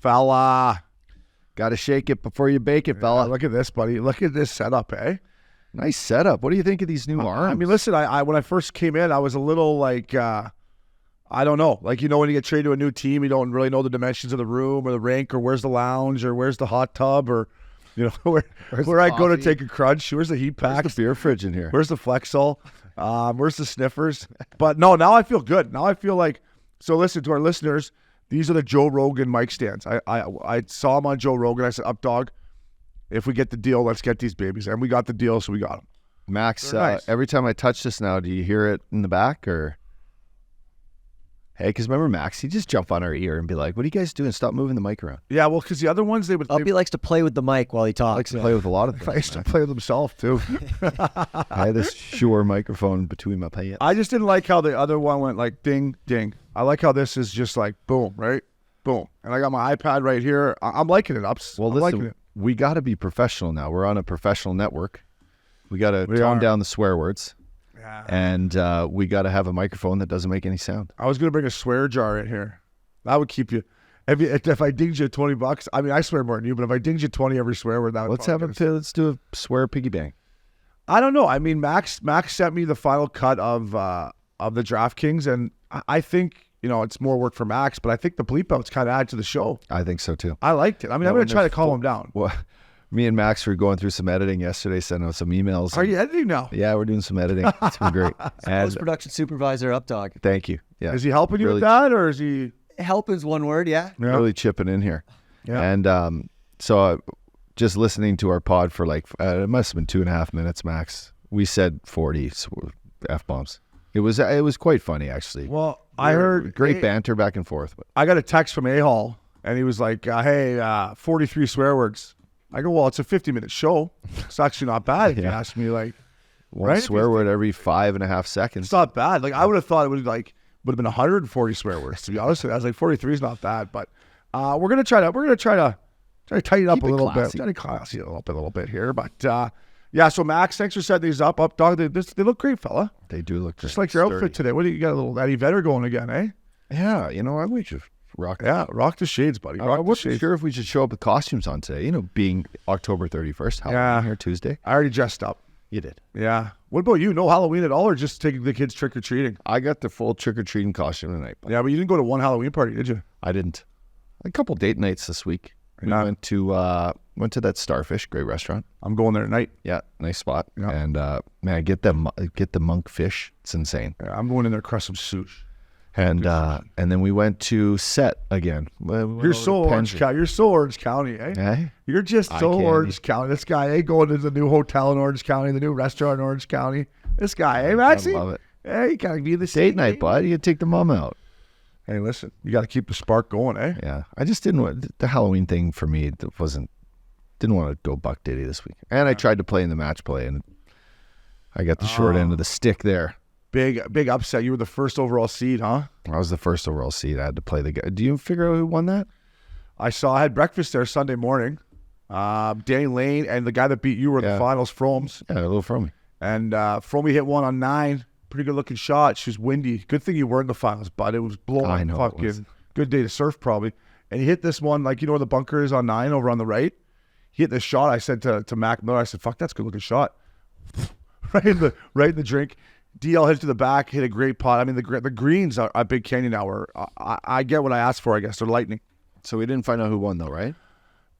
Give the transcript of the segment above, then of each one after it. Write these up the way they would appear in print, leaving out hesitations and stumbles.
Fella. Got to shake it before you bake it, fella. Look at this, buddy. Look at this setup, eh? Nice setup. What do you think of these new arms? I mean, listen, I when I first came in, I was a little like, I don't know. Like, when you get traded to a new team, you don't really know the dimensions of the room or the rink or where's the lounge or where's the hot tub or, where I go to take a crunch. Where's the heat pack? Where's the beer fridge in here? Where's the Flexol? Where's the sniffers? But no, now I feel good. Now I feel like, so listen to our listeners. These are the Joe Rogan mic stands. I saw them on Joe Rogan. I said, up dog, if we get the deal, let's get these babies. And we got the deal, so we got them. Max, nice. Every time I touch this now, do you hear it in the back or? Hey, because remember Max, he'd just jump on our ear and be like, what are you guys doing? Stop moving the mic around. Yeah, well, because the other ones, they would... Uppy likes to play with the mic while he talks. Likes to play with a lot of things. I used to play with himself, too. I had this Shure microphone between my pants. I just didn't like how the other one went like ding, ding. I like how this is just like boom, right? Boom. And I got my iPad right here. I'm liking it, Ups. Well, I'm listen, liking it. we got to be professional now. We're on a professional network. We got to tone down the swear words. Yeah. And we got to have a microphone that doesn't make any sound. I was going to bring a swear jar in here. That would keep you. If I dinged you $20, I mean, I swear more than you, but if I dinged you 20 every swear word, that would Let's do a swear piggy bank. I don't know. I mean, Max sent me the final cut of the DraftKings, and I think, it's more work for Max, but I think the bleep outs kind of add to the show. I think so too. I liked it. I mean, I'm going to try to calm him down. Well, me and Max were going through some editing yesterday, sending out some emails. Are you editing now? Yeah, we're doing some editing. It's been great. Post-production supervisor, Updog. Thank you. Yeah. Is he helping you with that, or is he? Help is one word, yeah. Really chipping in here. Yeah. And so just listening to our pod for like, it must have been 2.5 minutes max. We said 40 F-bombs. It was quite funny, actually. Well, I heard great banter back and forth. But I got a text from A-Hall, and he was like, hey, 43 swear words. I go, well, it's a 50-minute show. It's actually not bad if you ask me. Like, one swear word every 5.5 seconds. It's not bad. Like, I would have thought it would have been 140 swear words. To be honest, I was like 43 is not bad, but we're gonna try to tighten up a little bit. Try to classy a little bit here, but yeah. So Max, thanks for setting these up. Dog, they look great, fella. They do look just like your outfit today. What do you got? A little Eddie Vedder going again, eh? Yeah, I would just rock. Yeah, rock the shades, buddy. I wasn't sure if we should show up with costumes on today. Being October 31st, Halloween here Tuesday. I already dressed up. You did. Yeah. What about you? No Halloween at all, or just taking the kids trick or treating? I got the full trick or treating costume tonight. Yeah, but you didn't go to one Halloween party, did you? I didn't. A couple date nights this week. We went to that Starfish, great restaurant. I'm going there tonight. Yeah, nice spot. Yeah. And man, get the monk fish. It's insane. Yeah, I'm going in there to crush some sushi. And then we went to Set again. You're so Orange County. You're so Orange County, eh? Eh? You're just so Orange County. This guy, going to the new hotel in Orange County, the new restaurant in Orange County. This guy, hey, Maxie? I love it. Hey, you gotta be the date night, bud. You gotta take the mom out. Hey, listen, you gotta keep the spark going, eh? Yeah, I just didn't want the Halloween thing for me. Didn't want to go buck diddy this week. And I tried to play in the match play, and I got the short end of the stick there. Big upset. You were the first overall seed, huh? I was the first overall seed. I had to play the guy. Do you figure out who won that? I had breakfast there Sunday morning. Danny Lane and the guy that beat you were in the finals, Fromes. Yeah, a little Fromey. And Fromey hit one on 9. Pretty good looking shot. She was windy. Good thing you were in the finals, but it was blowing. I know. Fucking good day to surf, probably. And he hit this one, like, where the bunker is on 9 over on the right. He hit this shot. I said to Mac Miller, I said, fuck, that's a good looking shot. right in the drink. DL hit to the back, hit a great pot. I mean, the greens are Big Canyon now. I get what I asked for, I guess. They're lightning. So we didn't find out who won, though, right?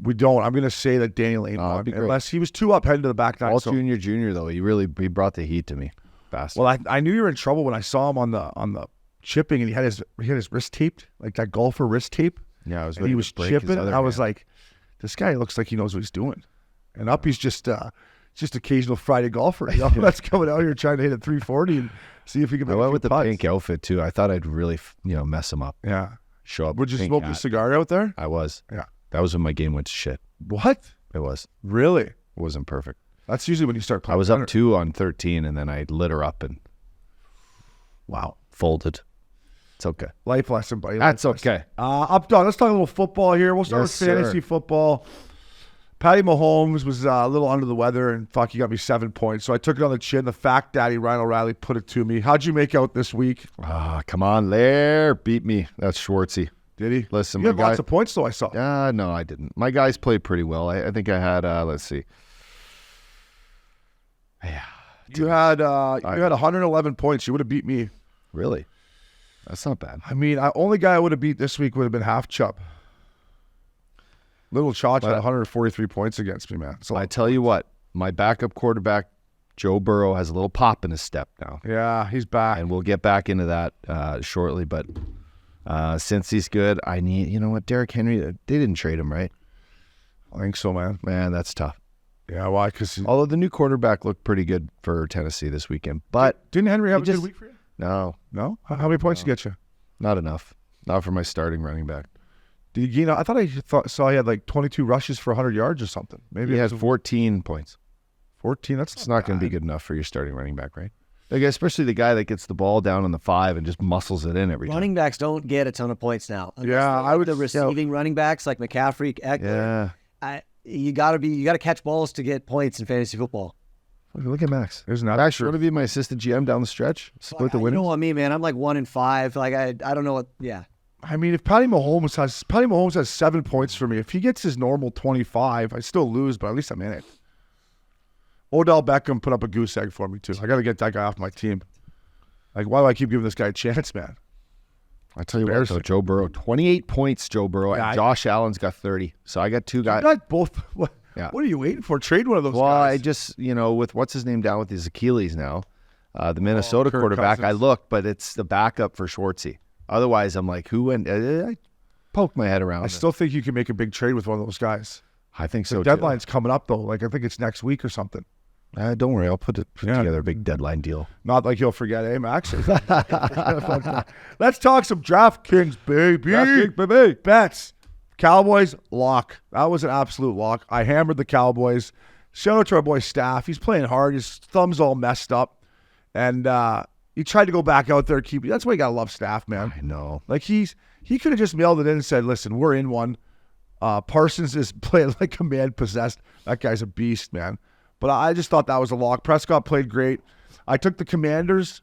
We don't. I'm going to say that Danny Lane won. Unless he was 2 up heading to the back nine. All junior, though. He brought the heat to me. Fast. Well, I knew you were in trouble when I saw him on the chipping, and he had his wrist taped, like that golfer wrist tape. Yeah, he was chipping. And I was like, this guy looks like he knows what he's doing. And Uppy's just occasional Friday golfer. That's coming out here trying to hit a 340 and see if he can. I went with the pink outfit too. I thought I'd really, mess him up. Yeah, show up. Would you smoke a cigar out there? I was. Yeah, that was when my game went to shit. What? It was. Really? It wasn't perfect. That's usually when you start playing. I was up 2 on 13, and then I lit her up and folded. It's okay. Life lesson, buddy. That's okay. Up dog. Let's talk a little football here. We'll start with fantasy football. Patty Mahomes was a little under the weather, and he got me 7 points. So I took it on the chin. The fact daddy, Ryan O'Reilly, put it to me. How'd you make out this week? Come on, Lair. Beat me. That's Schwartzy. Did he? Listen, you my had guy. lots of points, though, I saw. No, I didn't. My guys played pretty well. I think I had. Let's see. Yeah. You had 111 points. You would have beat me. Really? That's not bad. I mean, only guy I would have beat this week would have been Half Chup. Little Chach had 143 points against me, man. So I tell you what, my backup quarterback, Joe Burrow, has a little pop in his step now. yeah, he's back. And we'll get back into that shortly. But since he's good, I need, you know what, Derrick Henry, they didn't trade him, right? I think so, man. Man, that's tough. Yeah, why? Because Although the new quarterback looked pretty good for Tennessee this weekend. But didn't Henry have a just- good week for you? no, No? How many points did he get you? not enough. Not for my starting running back. Did he gain? I thought saw he had like 22 rushes for 100 yards or something. Maybe He it had was 14 points. 14. That's It's not going to be good enough for your starting running back, right? Like, especially the guy that gets the ball down on the 5 and just muscles it in every time. Running backs don't get a ton of points now. Yeah, I would. The receiving running backs like McCaffrey, Eckler. Yeah. You gotta catch balls to get points in fantasy football. Look at Max. Isn't that Max, true? you want to be my assistant GM down the stretch? Split the You winnings? know what I mean, man? I'm like 1-5. Like I don't know what. Yeah. I mean, if Patty Mahomes has 7 points for me, if he gets his normal 25, I still lose, but at least I'm in it. Odell Beckham put up a goose egg for me too. I got to get that guy off my team. Like, why do I keep giving this guy a chance, man? I tell you what, Embarrassing. though, Joe Burrow, 28 points, Joe Burrow, Yeah, and Josh Allen's got 30. So I got two guys. Not both. What, Yeah. what are you waiting for? Trade one of those Well, guys. I just, with what's his name down with his Achilles now, the Minnesota Kirk quarterback, I Cousins. looked, but it's the backup for Schwartzy. Otherwise, I'm like, who? And I poked my head around. I still think you can make a big trade with one of those guys. I think The so, deadline's coming up though. Like I think it's next week or something. too. Don't worry. I'll put together a big deadline deal. Not like you'll forget, eh, Max? Let's talk some DraftKings, baby. DraftKings, baby. Bets. Cowboys, lock. That was an absolute lock. I hammered the Cowboys. Shout out to our boy Staff. He's playing hard. His thumb's all messed up. And he tried to go back out there. That's why you got to love Staff, man. I know. Like he could have just mailed it in and said, listen, we're in one. Parsons is playing like a man possessed. That guy's a beast, man. But I just thought that was a lock. Prescott played great. I took the Commanders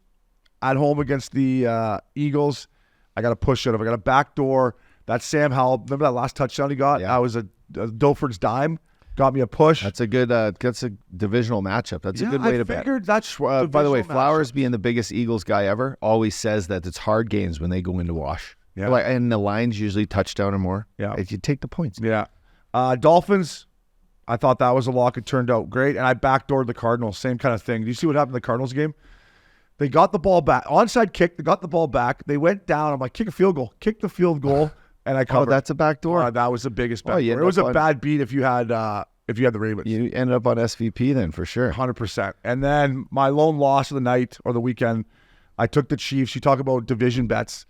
at home against the Eagles. I got a push out of it. I got a backdoor. That Sam Howell, remember that last touchdown he got? Yeah. That was a Dilford's dime. Got me a push. That's a good. That's a divisional matchup. That's a good way to bet. That's By the way, divisional Flowers being the biggest Eagles guy ever always says that it's hard games when they go into wash. Yeah. Like, and the line's usually touchdown or more. Yeah. If you take the points. Yeah. Dolphins, I thought that was a lock. It turned out great. And I backdoored the Cardinals. Same kind of thing. Do you see what happened in the Cardinals game? They got the ball back. Onside kick. They got the ball back. They went down. I'm like, kick a field goal. Kick the field goal. And I Oh, covered. that's a backdoor. That was the biggest Oh, backdoor. you It end was up a on- bad beat if you had the Ravens. You ended up on SVP then for sure. 100%. And then my lone loss of the night or the weekend, I took the Chiefs. You talk about division bets.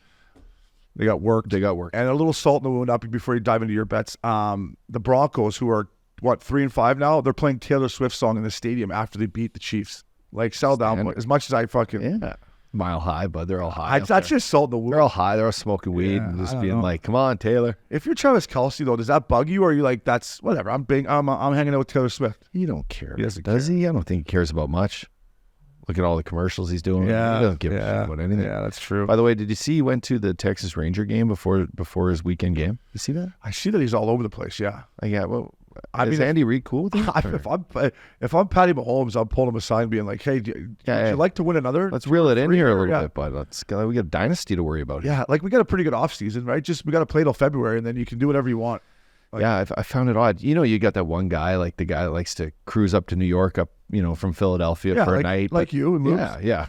They got worked. And a little salt in the wound up before you dive into your bets. The Broncos, who are, 3-5 now, they're playing Taylor Swift song in the stadium after they beat the Chiefs. Like, sell down. Standard. As much as I fucking... Yeah. Mile high, bud. They're all high. That's just salt in the wound. They're all high. They're all smoking weed Yeah, and I just don't being know. like, come on, Taylor. If you're Travis Kelce, though, does that bug you? Or are you like, that's whatever. I'm hanging out with Taylor Swift. He don't care. He doesn't Does he? I don't think he cares about much. Look at all the commercials he's doing. He doesn't give a shit about anything. Yeah, that's true. By the way, did you see he went to the Texas Ranger game before his weekend game? You see that? I see that he's all over the place, yeah. Yeah. Well, I is mean, Andy Reid cool with him? if I'm Patty Mahomes, I'm pulling him aside and being like, "Hey, would you like to win another?" Let's reel it in here a little Yeah. bit, bud. We got a dynasty to worry about. Yeah, like we got a pretty good off season, right? Just we got to play till February, and then you can do whatever you want. Like- Yeah, I found it odd. You got that one guy, like the guy that likes to cruise up to New York, from Philadelphia Yeah, for like- a night. like but- you and moves. Yeah.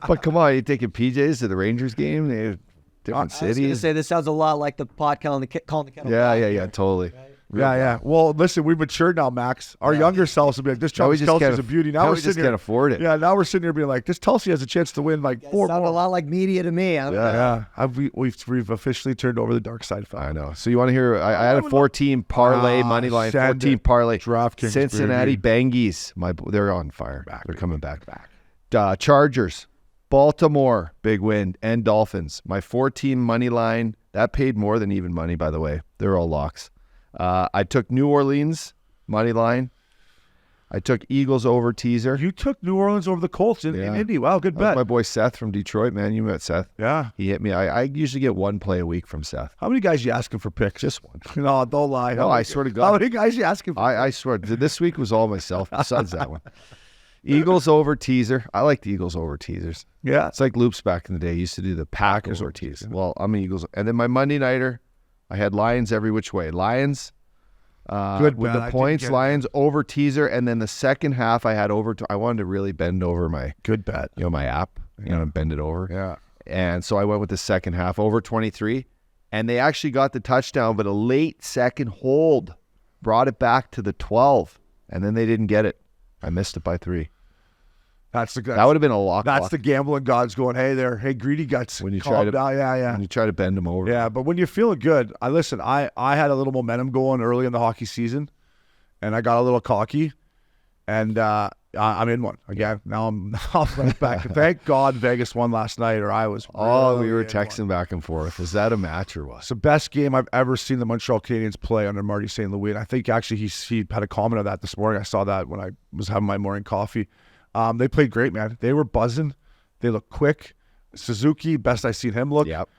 But come on, you taking PJs to the Rangers game? They're different I was going to cities. say this sounds a lot like the pot calling the kettle Yeah, totally. Yeah. Well, listen, we've matured now, Max. Our younger selves will be like, "This Now we Travis just Kelce's can't a beauty." Now now we're we just sitting can't here. afford it. Yeah, now we're sitting here being like, "This Kelsey has a chance to win like four Sound a more." lot like media to me. Yeah. We've officially turned over the dark side. I know. So you want to hear? I had a 14 parlay money line, send 14 it. parlay. DraftKings, Cincinnati Bangies. They're on fire. They're coming back. Chargers, Baltimore, big win, and Dolphins. My 14 money line that paid more than even money. By the way, they're all locks. I took New Orleans money line. I took Eagles over teaser. You took New Orleans over the Colts in Indy. Wow, good That was bet. my boy Seth from Detroit, man. You met Seth. Yeah. He hit me. I usually get one play a week from Seth. How many guys you asking for picks? Just one. No, don't lie. No, I swear to God. How many guys you asking for? I swear, this week was all myself besides that one. Eagles over teaser. I like the Eagles over teasers. Yeah. It's like Loops back in the day. Used to do the Packers over teaser. Well, I'm an Eagles. And then my Monday nighter, I had Lions every which way. Lions Good with bet. the I points. didn't get Lions over teaser. And then the second half, I had over. I wanted to really bend over my, Good bet. my app. Bend it over. Yeah. And so I went with the second half over 23. And they actually got the touchdown, but a late second hold brought it back to the 12. And then they didn't get it. I missed it by 3. That would have been a lock. That's the gambling gods going, hey there, hey greedy guts. When you calm try to- down. Yeah. When you try to bend them over. Yeah, but when you're feeling good, I had a little momentum going early in the hockey season, and I got a little cocky, and I'm in one again. Now I'm right back. Thank God Vegas won last night, or I was. Oh, we really were in texting one. back and forth. Is that a match or what? It's the best game I've ever seen the Montreal Canadiens play under Marty St. Louis, and I think actually he had a comment on that this morning. I saw that when I was having my morning coffee. They played great, man. They were buzzing. They look quick. Suzuki, best I've seen him look. Yep.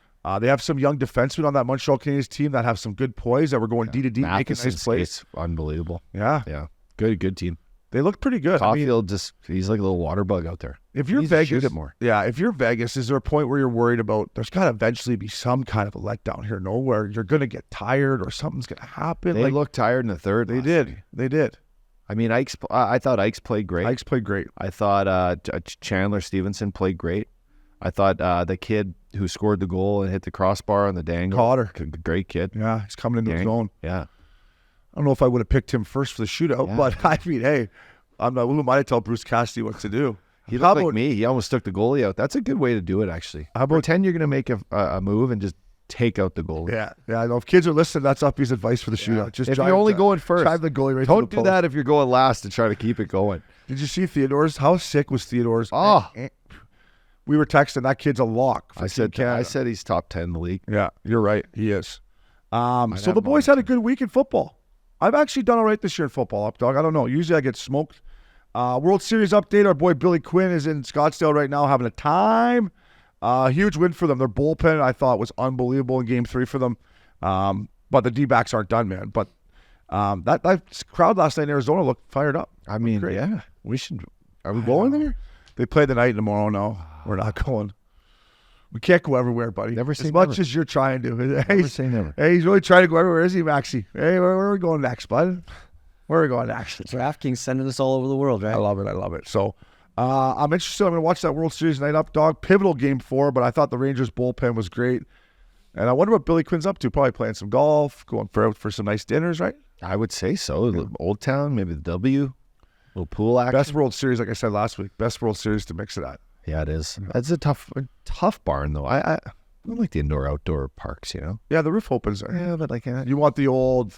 They have some young defensemen on that Montreal Canadiens team that have some good poise that were going D to D, making nice plays. It's unbelievable. Yeah, Yeah. Good team. they look pretty good. I mean, Caulfield he's like a little water bug out there. if you're He needs to Vegas, shoot it more. Yeah, if you're Vegas, is there a point where you're worried about? There's got to eventually be some kind of a letdown here, no, where you're going to get tired or something's going to happen. They looked tired in the third. They last did. night. They did. I mean, I thought Ike's played great. Ike's played great. I thought Chandler Stevenson played great. I thought the kid who scored the goal and hit the crossbar on the dangle. Cotter. Great kid. Yeah, he's coming into his Gang. own. Yeah. I don't know if I would have picked him first for the shootout, Yeah. but I mean, hey, I'm not. Who am I to tell Bruce Cassidy what to do? He How looked like about- me. He almost took the goalie out. That's a good way to do it, actually. How about- Pretend you're going to make a move and just take out the goalie. Yeah. I know. If kids are listening, that's Uppy's advice for the shootout. Just If drive you're only the- going first, drive the goalie right don't to the do post. that if you're going last to try to keep it going. Did you see Theodore's? How sick was Theodore's? Oh. We were texting. That kid's a lock. For I said Team Canada. I said he's top 10 in the league. Yeah, you're right. He is. So have the him boys on had a good week in football. I've actually done all right this year in football, up dog. I don't know. Usually I get smoked. World Series update. Our boy Billy Quinn is in Scottsdale right now having a time. Huge win for them. Their bullpen, I thought, was unbelievable in Game 3 for them. But the D-backs aren't done, man. But that crowd last night in Arizona looked fired up. I mean, Great. yeah, we should. Are we going there? They play the night tomorrow. No, we're not going. We can't go everywhere, buddy. Never say as much never. as you're trying to. Never say never. Hey, he's really trying to go everywhere, is he, Maxie? Hey, where are we going next, bud? Where are we going next? DraftKings sending us all over the world, right? I love it. I love it. So I'm interested. I'm going to watch that World Series night up, dog. Pivotal Game 4, but I thought the Rangers bullpen was great. And I wonder what Billy Quinn's up to. Probably playing some golf, going for some nice dinners, right? I would say so. Old Town, maybe the W, little pool action. Best World Series, like I said last week. Best World Series to mix it at. Yeah, it is. It's a tough barn though. I don't like the indoor-outdoor parks, you know. Yeah, the roof opens there. Yeah, but like You want the old.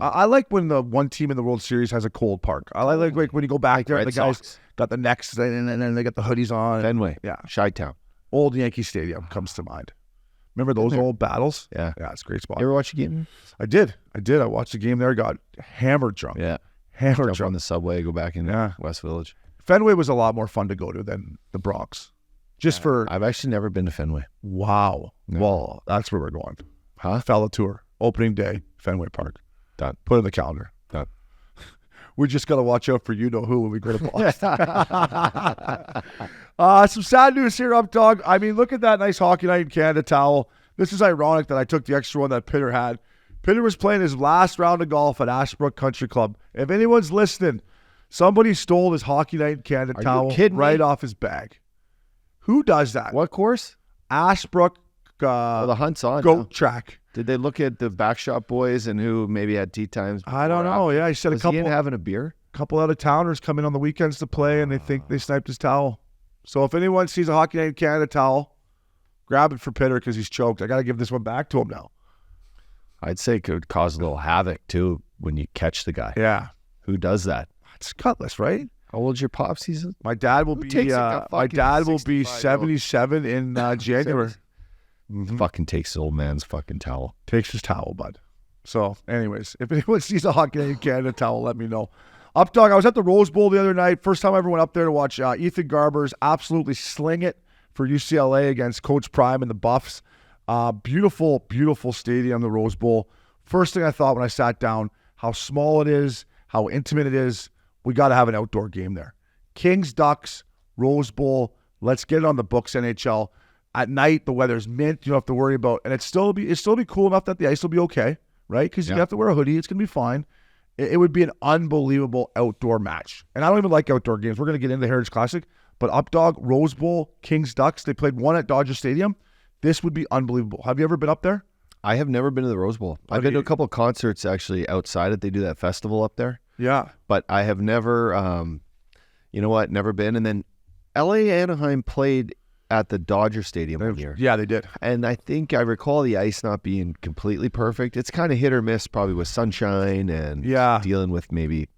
I like when the one team in the World Series has a cold park. I like when you go back there, Red the guys Sox. got the necks and then they got the hoodies on. Fenway, Yeah, Chi-Town. old Yankee Stadium comes to mind. Remember those old battles? Yeah. It's a great spot. You ever watch a game? I did. I watched the game there. Got hammered drunk. Yeah. Hammered Jump on drunk. the subway, go back in Yeah. West Village. Fenway was a lot more fun to go to than the Bronx. Just for I've actually never been to Fenway. wow. No. Well, that's where we're going. Huh? Fella tour, opening day, Fenway Park. Done. Put it in the calendar. Done. We just got to watch out for you know who when we go to Boston. Some sad news here, up dog. I mean, look at that nice Hockey Night in Canada towel. This is ironic that I took the extra one that Pitter had. Pitter was playing his last round of golf at Ashbrook Country Club. If anyone's listening, somebody stole his Hockey Night in Canada Are you towel kidding me? right off his bag. Who does that? What course? Ashbrook Oh, the hunt's on. Goat now. Track. Did they look at the Backshot boys and who maybe had tea times? I don't before? know. Yeah, he said Was a couple he in having a beer? out of towners come in on the weekends to play, and they think they sniped his towel. So if anyone sees a Hockey Night in Canada towel, grab it for Pitter because he's choked. I got to give this one back to him now. I'd say it could cause a little havoc too when you catch the guy. Yeah, Who does that? it's Cutlass, right? How old's your pops? He's My dad will Who be. takes a My fucking dad will be 65-year-old? 77 in January. fucking takes the old man's fucking towel. Takes his towel, bud. So, anyways, if anyone sees a Hockey Night in Canada towel, let me know. Up dog, I was at the Rose Bowl the other night. First time I ever went up there to watch Ethan Garbers absolutely sling it for UCLA against Coach Prime and the Buffs. Beautiful, beautiful stadium, the Rose Bowl. First thing I thought when I sat down, how small it is, how intimate it is. We got to have an outdoor game there. Kings, Ducks, Rose Bowl. Let's get it on the books, NHL. At night, the weather's mint. You don't have to worry about, and it's still be cool enough that the ice will be okay, right? Because you have to wear a hoodie. It's going to be fine. It would be an unbelievable outdoor match. And I don't even like outdoor games. We're going to get into the Heritage Classic. But Updog, Rose Bowl, Kings, Ducks, they played one at Dodger Stadium. This would be unbelievable. Have you ever been up there? I have never been to the Rose Bowl. I've been to a couple of concerts actually outside it. They do that festival up there. Yeah. But I have never, never been. And then LA Anaheim played at the Dodger Stadium one year. Yeah, they did. And I think I recall the ice not being completely perfect. It's kind of hit or miss probably with sunshine and dealing with maybe,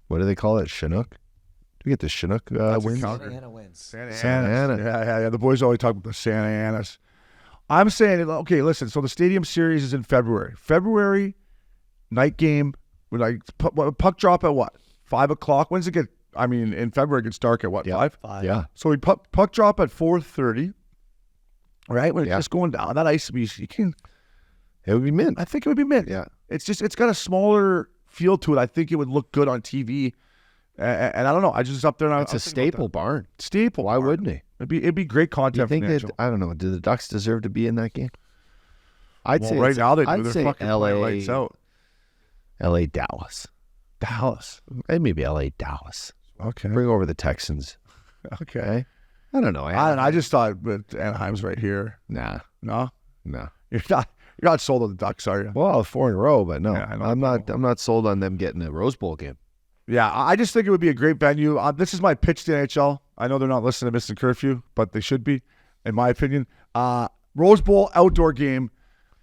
what do they call it? Chinook? Do we get the Chinook wins? Santa Ana wins. Santa Ana. Yeah. The boys always talk about the Santa Anas. I'm saying, okay, listen, so the Stadium Series is in February. February, night game, puck drop at what? 5 o'clock? When's it get? I mean, in February, it gets dark at what, 5? 5. Yeah. So we puck drop at 4:30, right? When it's just going down. That ice, you can... It would be mint. I think it would be mint. Yeah. It's got a smaller feel to it. I think it would look good on TV. And I don't know. I just up there and it's a staple barn. Staple. Why wouldn't he? It'd be great Do you content. think that, I don't know, do the Ducks deserve to be in that game? I'd say right now they do. I'd They're say fucking playing lights out. LA, Dallas. And maybe LA, Dallas. Okay. Bring over the Texans. Okay. I don't know. I just thought that Anaheim's right here. Nah. No? No. You're not sold on the Ducks, are you? Well, 4 in a row, but no. Yeah, I know. I'm not sold on them getting a Rose Bowl game. Yeah, I just think it would be a great venue. This is my pitch to NHL. I know they're not listening to Missin Curfew, but they should be, in my opinion. Rose Bowl outdoor game.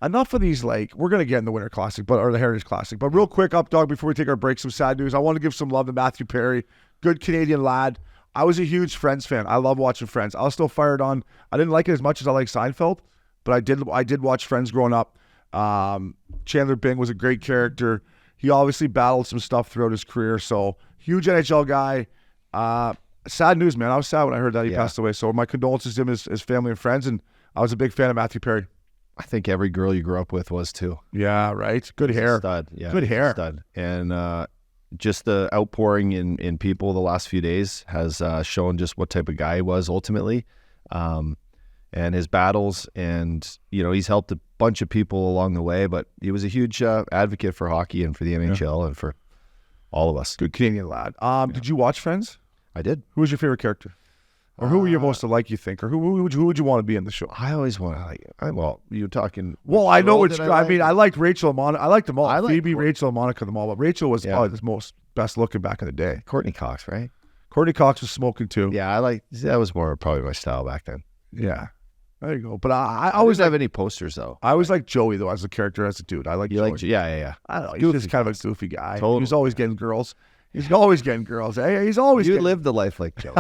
Enough of these, we're going to get in the Winter Classic, or the Heritage Classic. But real quick, Updog, before we take our break, some sad news. I want to give some love to Matthew Perry, good Canadian lad. I was a huge Friends fan. I love watching Friends. I was still fired on. I didn't like it as much as I like Seinfeld, but I did watch Friends growing up. Chandler Bing was a great character. He obviously battled some stuff throughout his career. So, huge NHL guy. Sad news, man. I was sad when I heard that he passed away. So, my condolences to him, his family and friends. And I was a big fan of Matthew Perry. I think every girl you grew up with was too. Yeah, right. Good hair. Stud. Yeah, good hair. Stud. And just the outpouring in people the last few days has shown just what type of guy he was ultimately. And his battles, and he's helped a bunch of people along the way, but he was a huge advocate for hockey and for the NHL and for all of us. Good Canadian lad. Did you watch Friends? I did. Who was your favorite character? Or who were you most to like, you think? Or who would you want to be in the show? I always want to you're talking... Well, I know which... I mean, I liked Rachel and Monica. I liked them all. Phoebe, Rachel, and Monica, them all. But Rachel was probably the most best looking back in the day. Courtney Cox, right? Courtney Cox was smoking too. Yeah, that was more probably my style back then. Yeah. There you go. But I always have any posters though. I always like Joey though as a character, as a dude. I like Joey. Yeah. I don't know. He's just kind of a goofy guy. Totally. He's always getting girls. He's always getting girls. Hey, he's always. You lived the life like Joe.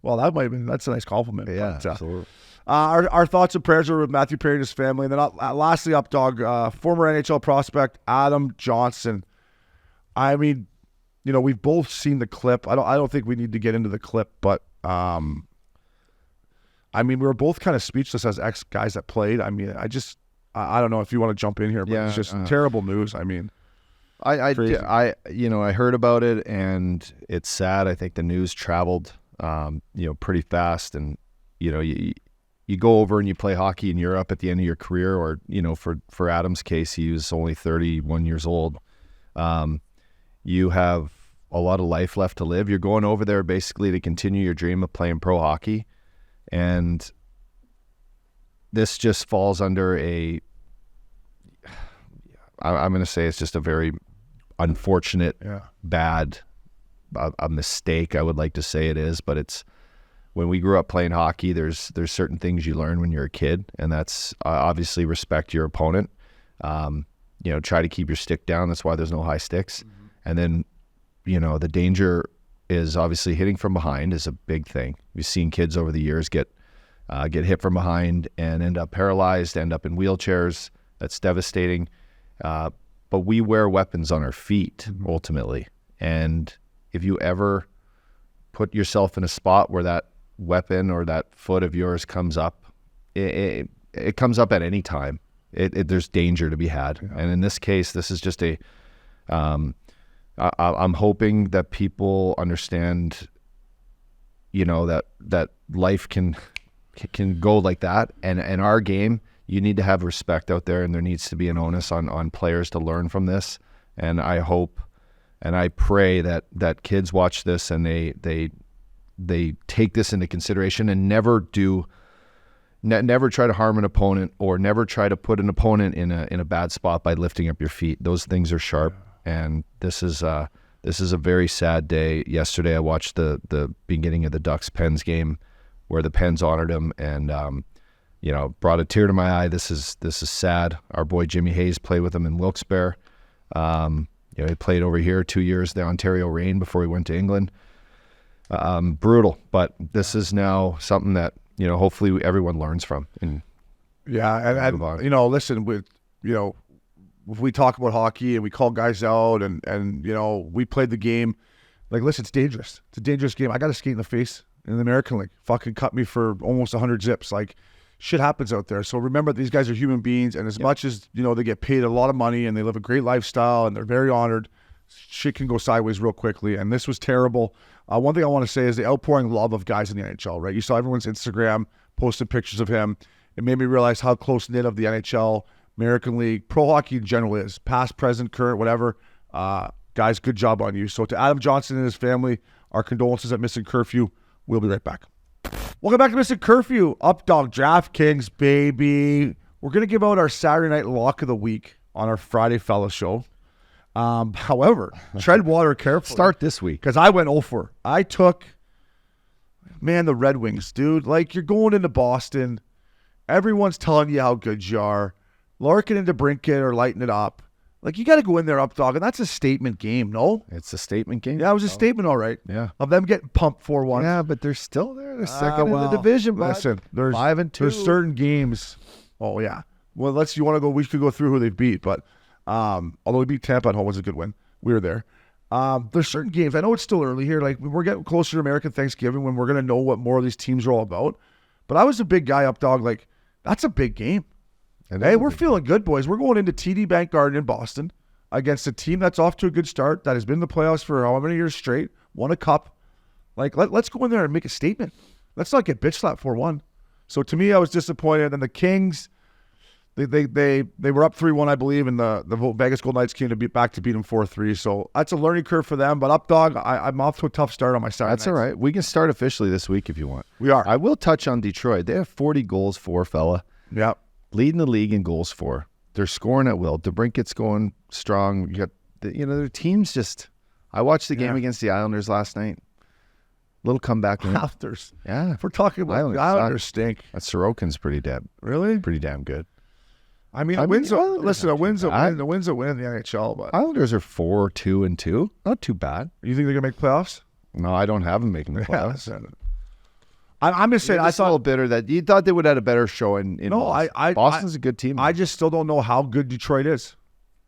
Well, that's a nice compliment. Yeah, but, absolutely. Our thoughts and prayers are with Matthew Perry and his family, and then lastly, Updog, former NHL prospect Adam Johnson. I mean, we've both seen the clip. I don't think we need to get into the clip, but I mean, we were both kind of speechless as ex guys that played. I mean, I don't know if you want to jump in here, but it's just terrible news. I mean. I heard about it and it's sad. I think the news traveled, pretty fast, and you go over and you play hockey in Europe at the end of your career, or for Adam's case, he was only 31 years old. You have a lot of life left to live. You're going over there basically to continue your dream of playing pro hockey, and this just falls under I'm going to say it's just a very unfortunate, bad, a mistake. I would like to say it is, but it's when we grew up playing hockey. There's certain things you learn when you're a kid, and that's obviously respect your opponent. Try to keep your stick down. That's why there's no high sticks. Mm-hmm. And then, the danger is obviously hitting from behind is a big thing. We've seen kids over the years get hit from behind and end up paralyzed, end up in wheelchairs. That's devastating. but we wear weapons on our feet ultimately. And if you ever put yourself in a spot where that weapon or that foot of yours comes up, it comes up at any time. There's danger to be had. Yeah. And in this case, this is just I'm hoping that people understand, that life can go like that. And our game, you need to have respect out there, and there needs to be an onus on players to learn from this. And I hope and I pray that kids watch this and they take this into consideration and never try to harm an opponent or never try to put an opponent in a bad spot by lifting up your feet. Those things are sharp. And this is a very sad day. Yesterday I watched the beginning of the Ducks-Pens game where the Pens honored him and brought a tear to my eye. This is sad. Our boy Jimmy Hayes played with him in Wilkes-Barre. He played over here 2 years, the Ontario Reign, before he went to England. Brutal, but this is now something that hopefully everyone learns from. And listen, if we talk about hockey and we call guys out and we played the game, like, listen, it's dangerous. It's a dangerous game. I got a skate in the face in the American League. Fucking cut me for almost 100 zips. Like, shit happens out there. So remember, these guys are human beings, and as much as they get paid a lot of money and they live a great lifestyle and they're very honored, shit can go sideways real quickly. And this was terrible. One thing I want to say is the outpouring love of guys in the NHL, right? You saw everyone's Instagram posting pictures of him. It made me realize how close-knit of the NHL, American League, pro hockey in general is. Past, present, current, whatever. Guys, good job on you. So to Adam Johnson and his family, our condolences at Missin Curfew. We'll be right back. Welcome back to Missin Curfew. Up dog, DraftKings, baby. We're going to give out our Saturday night lock of the week on our Friday Fella show. However, tread water carefully. Start this week. Because I went 0-4. I took, the Red Wings, dude. Like, you're going into Boston. Everyone's telling you how good you are. Larkin and DeBrincat are lighting it up. Like, you got to go in there up dog, and that's a statement game, no? It's a statement game. Yeah, it was a statement, all right. Yeah. Of them getting pumped 4-1. Yeah, but they're still there. They're second in the division. Listen, there's 5-2. There's certain games. Oh, yeah. Well, we could go through who they beat, but although we beat Tampa at home was a good win. We were there. There's certain games. I know it's still early here. Like, we're getting closer to American Thanksgiving when we're going to know what more of these teams are all about. But I was a big guy up dog. Like, that's a big game. And hey, we're feeling good, boys. We're going into TD Bank Garden in Boston against a team that's off to a good start, that has been in the playoffs for how many years straight, won a cup. Like, let's go in there and make a statement. Let's not get bitch slapped 4-1. So to me, I was disappointed. And the Kings, they were up 3-1, I believe, and the Vegas Golden Knights came to beat them 4-3. So that's a learning curve for them. But up dog, I'm off to a tough start on my Saturday. That's all right. We can start officially this week if you want. We are. I will touch on Detroit. They have 40 goals for, fella. Yeah. Leading the league in goals for. They're scoring at will. DeBrincat's going strong. You got their team's just. I watched the game against the Islanders last night. Little comeback. Islanders. Yeah. If we're talking about Islanders stink. That Sorokin's pretty damn good. I mean, a win's a win in the NHL, but Islanders are 4-2-2. Not too bad. You think they're gonna make playoffs? No, I don't have them making the playoffs. Yeah, I'm just saying. I thought a little bitter that you thought they would have had a better show in no, Boston. Boston's a good team. I just still don't know how good Detroit is.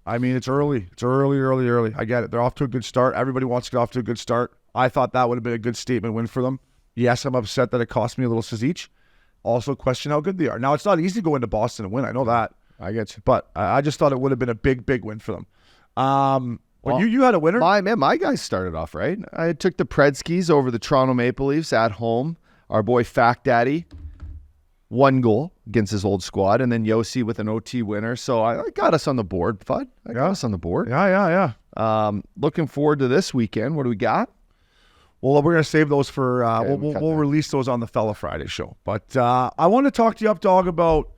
I mean, it's early. It's early. I get it. They're off to a good start. Everybody wants to get off to a good start. I thought that would have been a good statement win for them. Yes, I'm upset that it cost me a little each. Also, question how good they are. Now, it's not easy to go into Boston and win. I know that. I get you. But I just thought it would have been a big win for them. Well, you had a winner? My guys started off right. I took the Predskis over the Toronto Maple Leafs at home. Our boy Fact Daddy, 1 goal against his old squad, and then Yossi with an OT winner. So I got us on the board, Fudd. I got us on the board. Yeah. Looking forward to this weekend. What do we got? Well, we're going to save those for we'll release those on the Fella Friday show. But I want to talk to you, up dog, about.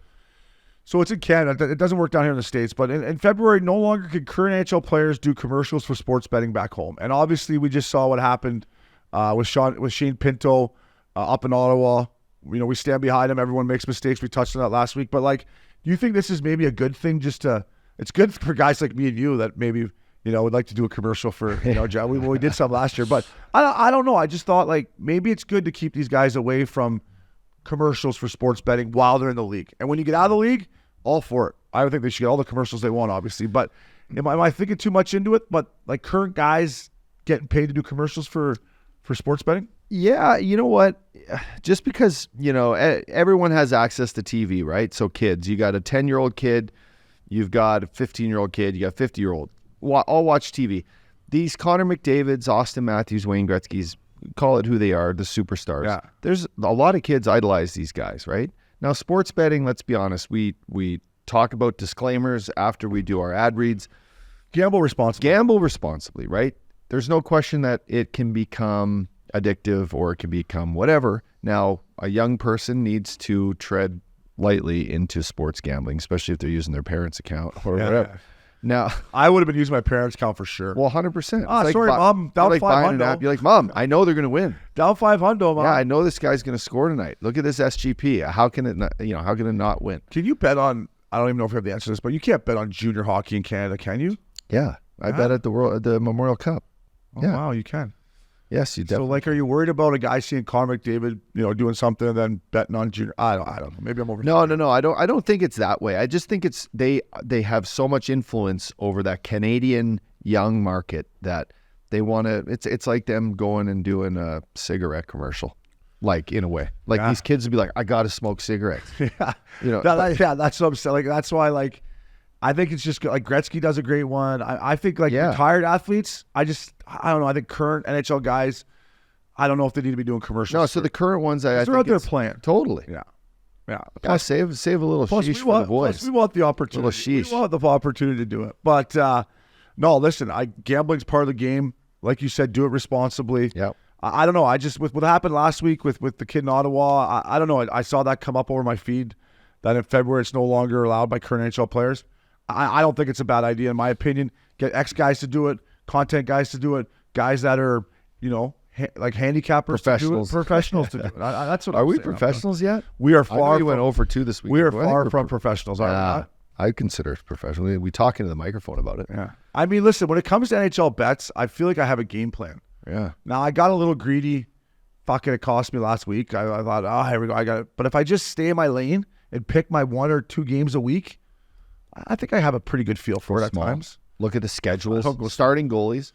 So it's in Canada. It doesn't work down here in the States. But in February, no longer can current NHL players do commercials for sports betting back home. And obviously, we just saw what happened with Shane Pinto up in Ottawa. We stand behind him. Everyone makes mistakes. We touched on that last week. But, like, do you think this is maybe a good thing it's good for guys like me and you that maybe, would like to do a commercial for, we did some last year. But I don't know. I just thought, like, maybe it's good to keep these guys away from commercials for sports betting while they're in the league. And when you get out of the league, all for it. I think they should get all the commercials they want, obviously. But am I thinking too much into it? But like current guys getting paid to do commercials for sports betting? Yeah, you know what? Just because, everyone has access to TV, right? So kids, you got a 10-year-old kid, you've got a 15-year-old kid, you got a 50-year-old. All watch TV. These Connor McDavids, Austin Matthews, Wayne Gretzky's, call it who they are, the superstars. Yeah. There's a lot of kids idolize these guys, right? Now, sports betting, let's be honest, we talk about disclaimers after we do our ad reads. Gamble responsibly. Gamble responsibly, right? There's no question that it can become addictive or it can become whatever. Now, a young person needs to tread lightly into sports gambling, especially if they're using their parents' account or whatever. Now, I would have been using my parents' account for sure. Well, 100%. Sorry, Mom. Down like 500. You're like, Mom, I know they're going to win. Down 500, Mom. Yeah, I know this guy's going to score tonight. Look at this SGP. How can it not, how can it not win? Can you bet on, I don't even know if you have the answer to this, but you can't bet on junior hockey in Canada, can you? Yeah. I bet at the Memorial Cup. Oh, yeah. Wow, you can. Yes, you definitely. So, like, are you worried about a guy seeing Connor McDavid, doing something and then betting on junior? I don't know. Maybe I'm over. No. I don't think it's that way. I just think it's they have so much influence over that Canadian young market that they want to. It's like them going and doing a cigarette commercial, like in a way. Like these kids would be like, I got to smoke cigarettes. Yeah. That's what I'm saying. Like that's why I think it's just good. Like Gretzky does a great one. I think retired athletes, I don't know. I think current NHL guys, I don't know if they need to be doing commercials. No, so the current ones, I think they're out there playing. Totally. Yeah. Plus, save a little sheesh for the boys. Plus we want the opportunity. We want the opportunity to do it. But no, listen, gambling's part of the game. Like you said, do it responsibly. Yeah. I don't know. I just with what happened last week with the kid in Ottawa, I don't know. I saw that come up over my feed that in February it's no longer allowed by current NHL players. I don't think it's a bad idea, in my opinion. Get X guys to do it, content guys to do it, guys that are, like handicappers professionals to do it, professionals to do it. That's what Are I'm we saying. professionals yet? We are far. We went over 2 this week. We are far from professionals. Are we not? I consider it professional. We talk into the microphone about it. Yeah. I mean, listen, when it comes to NHL bets, I feel like I have a game plan. Yeah. Now, I got a little greedy. Fucking, it cost me last week. I thought, here we go. I got it. But if I just stay in my lane and pick my 1 or 2 games a week, I think I have a pretty good feel for it at times. Look at the schedules. Starting goalies.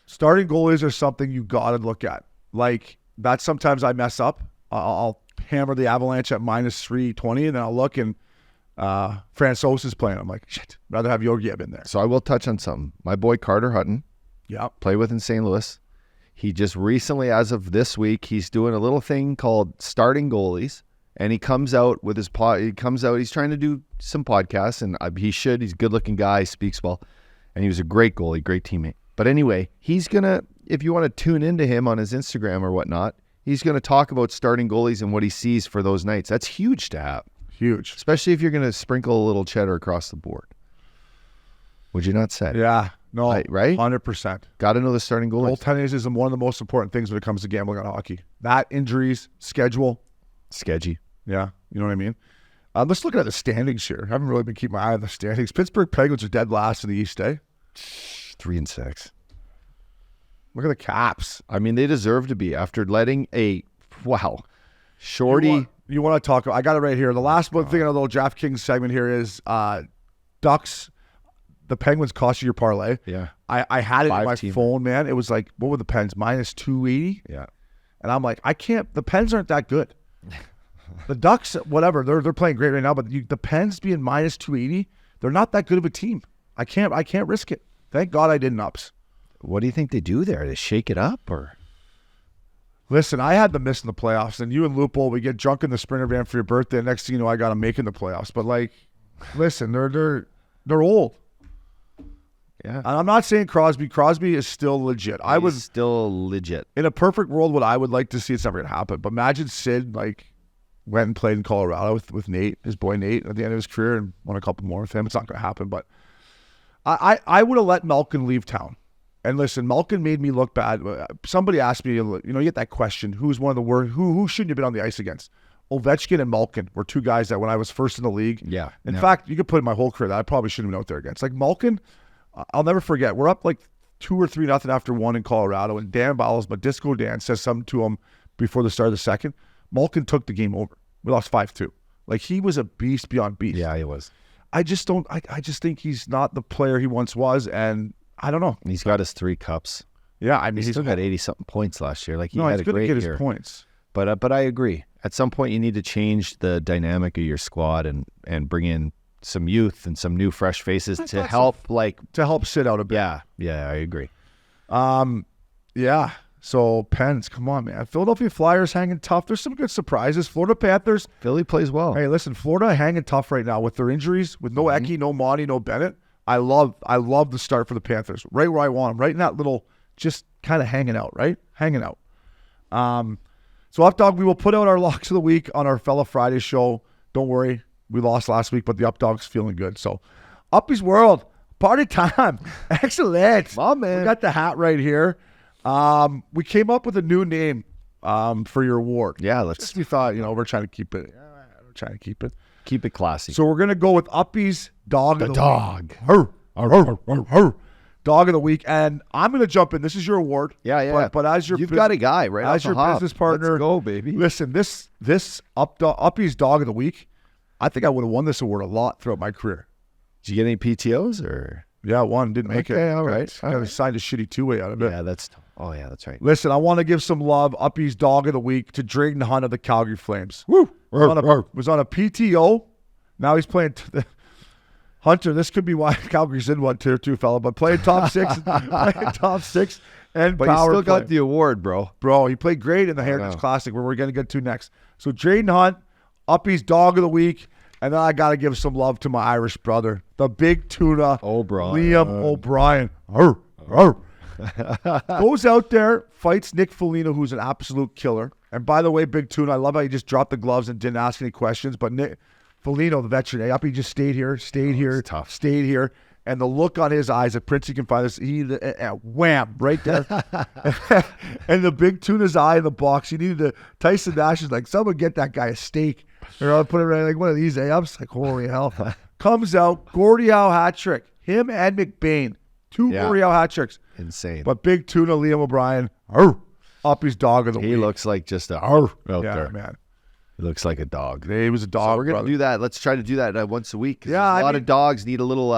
Starting goalies are something you got to look at. Like, that sometimes I mess up. I'll hammer the Avalanche at -320, and then I'll look and Francouz is playing. I'm like, shit, rather have Georgiev in there. So I will touch on something. My boy Carter Hutton, play with in St. Louis. He just recently, as of this week, he's doing a little thing called starting goalies. And he comes out with his he's trying to do some podcasts, and he's a good-looking guy, speaks well, and he was a great goalie, great teammate. But anyway, he's going to, if you want to tune into him on his Instagram or whatnot, he's going to talk about starting goalies and what he sees for those nights. That's huge to have. Huge. Especially if you're going to sprinkle a little cheddar across the board. Would you not say? Yeah. No. Right? 100%. Got to know the starting goalies. Goaltending is one of the most important things when it comes to gambling on hockey. That, injuries, schedule. Sketchy. Yeah, you know what I mean? Let's look at the standings here. I haven't really been keeping my eye on the standings. Pittsburgh Penguins are dead last in the East, eh? 3-6. Look at the Caps. I mean, they deserve to be after letting shorty. You want to talk? I got it right here. The last one thing on the little DraftKings segment here is Ducks. The Penguins cost you your parlay. Yeah. I had it in my team. phone, man. It was like, what were the Pens? -280? Yeah. And I'm like, I can't. The Pens aren't that good. The Ducks, whatever, they're playing great right now, but the Pens being -280, they're not that good of a team. I can't risk it. Thank God I didn't ups. What do you think they do there? They shake it up or? Listen, I had them missing the playoffs, and you and Lupo, we get drunk in the Sprinter van for your birthday. And next thing you know, I got them making the playoffs. But listen, they're old. Yeah. And I'm not saying Crosby. Crosby is still legit. He's still legit. In a perfect world, what I would like to see, it's never gonna happen. But imagine Sid went and played in Colorado with Nate, his boy Nate, at the end of his career, and won a couple more with him. It's not going to happen, but I would have let Malkin leave town. And listen, Malkin made me look bad. Somebody asked me, you get that question, who's one of the worst, who shouldn't you have been on the ice against? Ovechkin and Malkin were 2 guys that when I was first in the league, in fact, you could put in my whole career that I probably shouldn't have been out there against. Like Malkin, I'll never forget, we're up 2 or 3-0 after 1 in Colorado, and Dan Bowles, but Disco Dan says something to him before the start of the second. Malkin took the game over. We lost 5-2. He was a beast beyond beast. Yeah, he was. I just don't. I just think he's not the player he once was, and I don't know. He's got his 3 cups. Yeah, I mean, He still got 80-something points last year. Like, he no, had he's a going to great get his year. points. But I agree. At some point, you need to change the dynamic of your squad and bring in some youth and some new fresh faces to help, to help sit out a bit. Yeah, I agree. Yeah. So Pens, come on, man. Philadelphia Flyers hanging tough. There's some good surprises. Florida Panthers. Philly plays well. Hey, listen, Florida hanging tough right now with their injuries, with no Eki, no Monty, no Bennett. I love the start for the Panthers. Right where I want them. Right in that little, just kind of hanging out, right? Hanging out. So Updog, we will put out our locks of the week on our Fella Friday show. Don't worry, we lost last week, but the Updog's feeling good. So Uppy's World, party time. Excellent. Mom, man. We got the hat right here. We came up with a new name for your award. Yeah, We thought, we're trying to keep it. keep it classy. So we're gonna go with Uppy's Dog of the dog. Week. Hur, hur, hur, hur. Dog of the Week, and I'm gonna jump in. This is your award. Yeah. But as You've got a guy right as off your the hop. business partner, Let's go, baby. Listen, this Uppy's Dog of the Week. I think I would have won this award a lot throughout my career. Did you get any PTOs or? Yeah, one didn't make it. Okay, all right. Kind of signed a shitty 2-way out of it. Yeah, that's right. Listen, I want to give some love. Uppy's Dog of the Week to Drayden Hunt of the Calgary Flames. Woo! Was on a PTO. Now he's playing Hunter. This could be why Calgary's in one tier 2, fella. But playing top 6, and But you power still play. got the award, bro. Bro, he played great in the Heritage Classic, where we're going to get to next. So Drayden Hunt, Uppy's Dog of the Week, and then I got to give some love to my Irish brother, the big tuna, O'Brien. Liam O'Brien. Arr, arr. Goes out there, fights Nick Foligno, who's an absolute killer. And by the way, Big Tuna, I love how he just dropped the gloves and didn't ask any questions. But Nick Foligno, the veteran, Uppy just stayed here, tough. stayed here. And the look on his eyes, if Princey can find this, wham, right there. And the Big Tuna's eye in the box, he needed to, Tyson Nash is like, someone get that guy a steak. Or I'll put it right like one of these. I was like, holy hell. Comes out, Gordie Howe hat trick. Him and McBain. 2 Gordie Howe hat tricks. Insane. But Big Tuna, Liam O'Brien, Uppy's Dog of the Week. He looks like just a out Yeah, there. man. He looks like a dog. He was a dog. So we're gonna brother. do that. Let's try to do that once a week. 'Cause Yeah, a lot of dogs need a little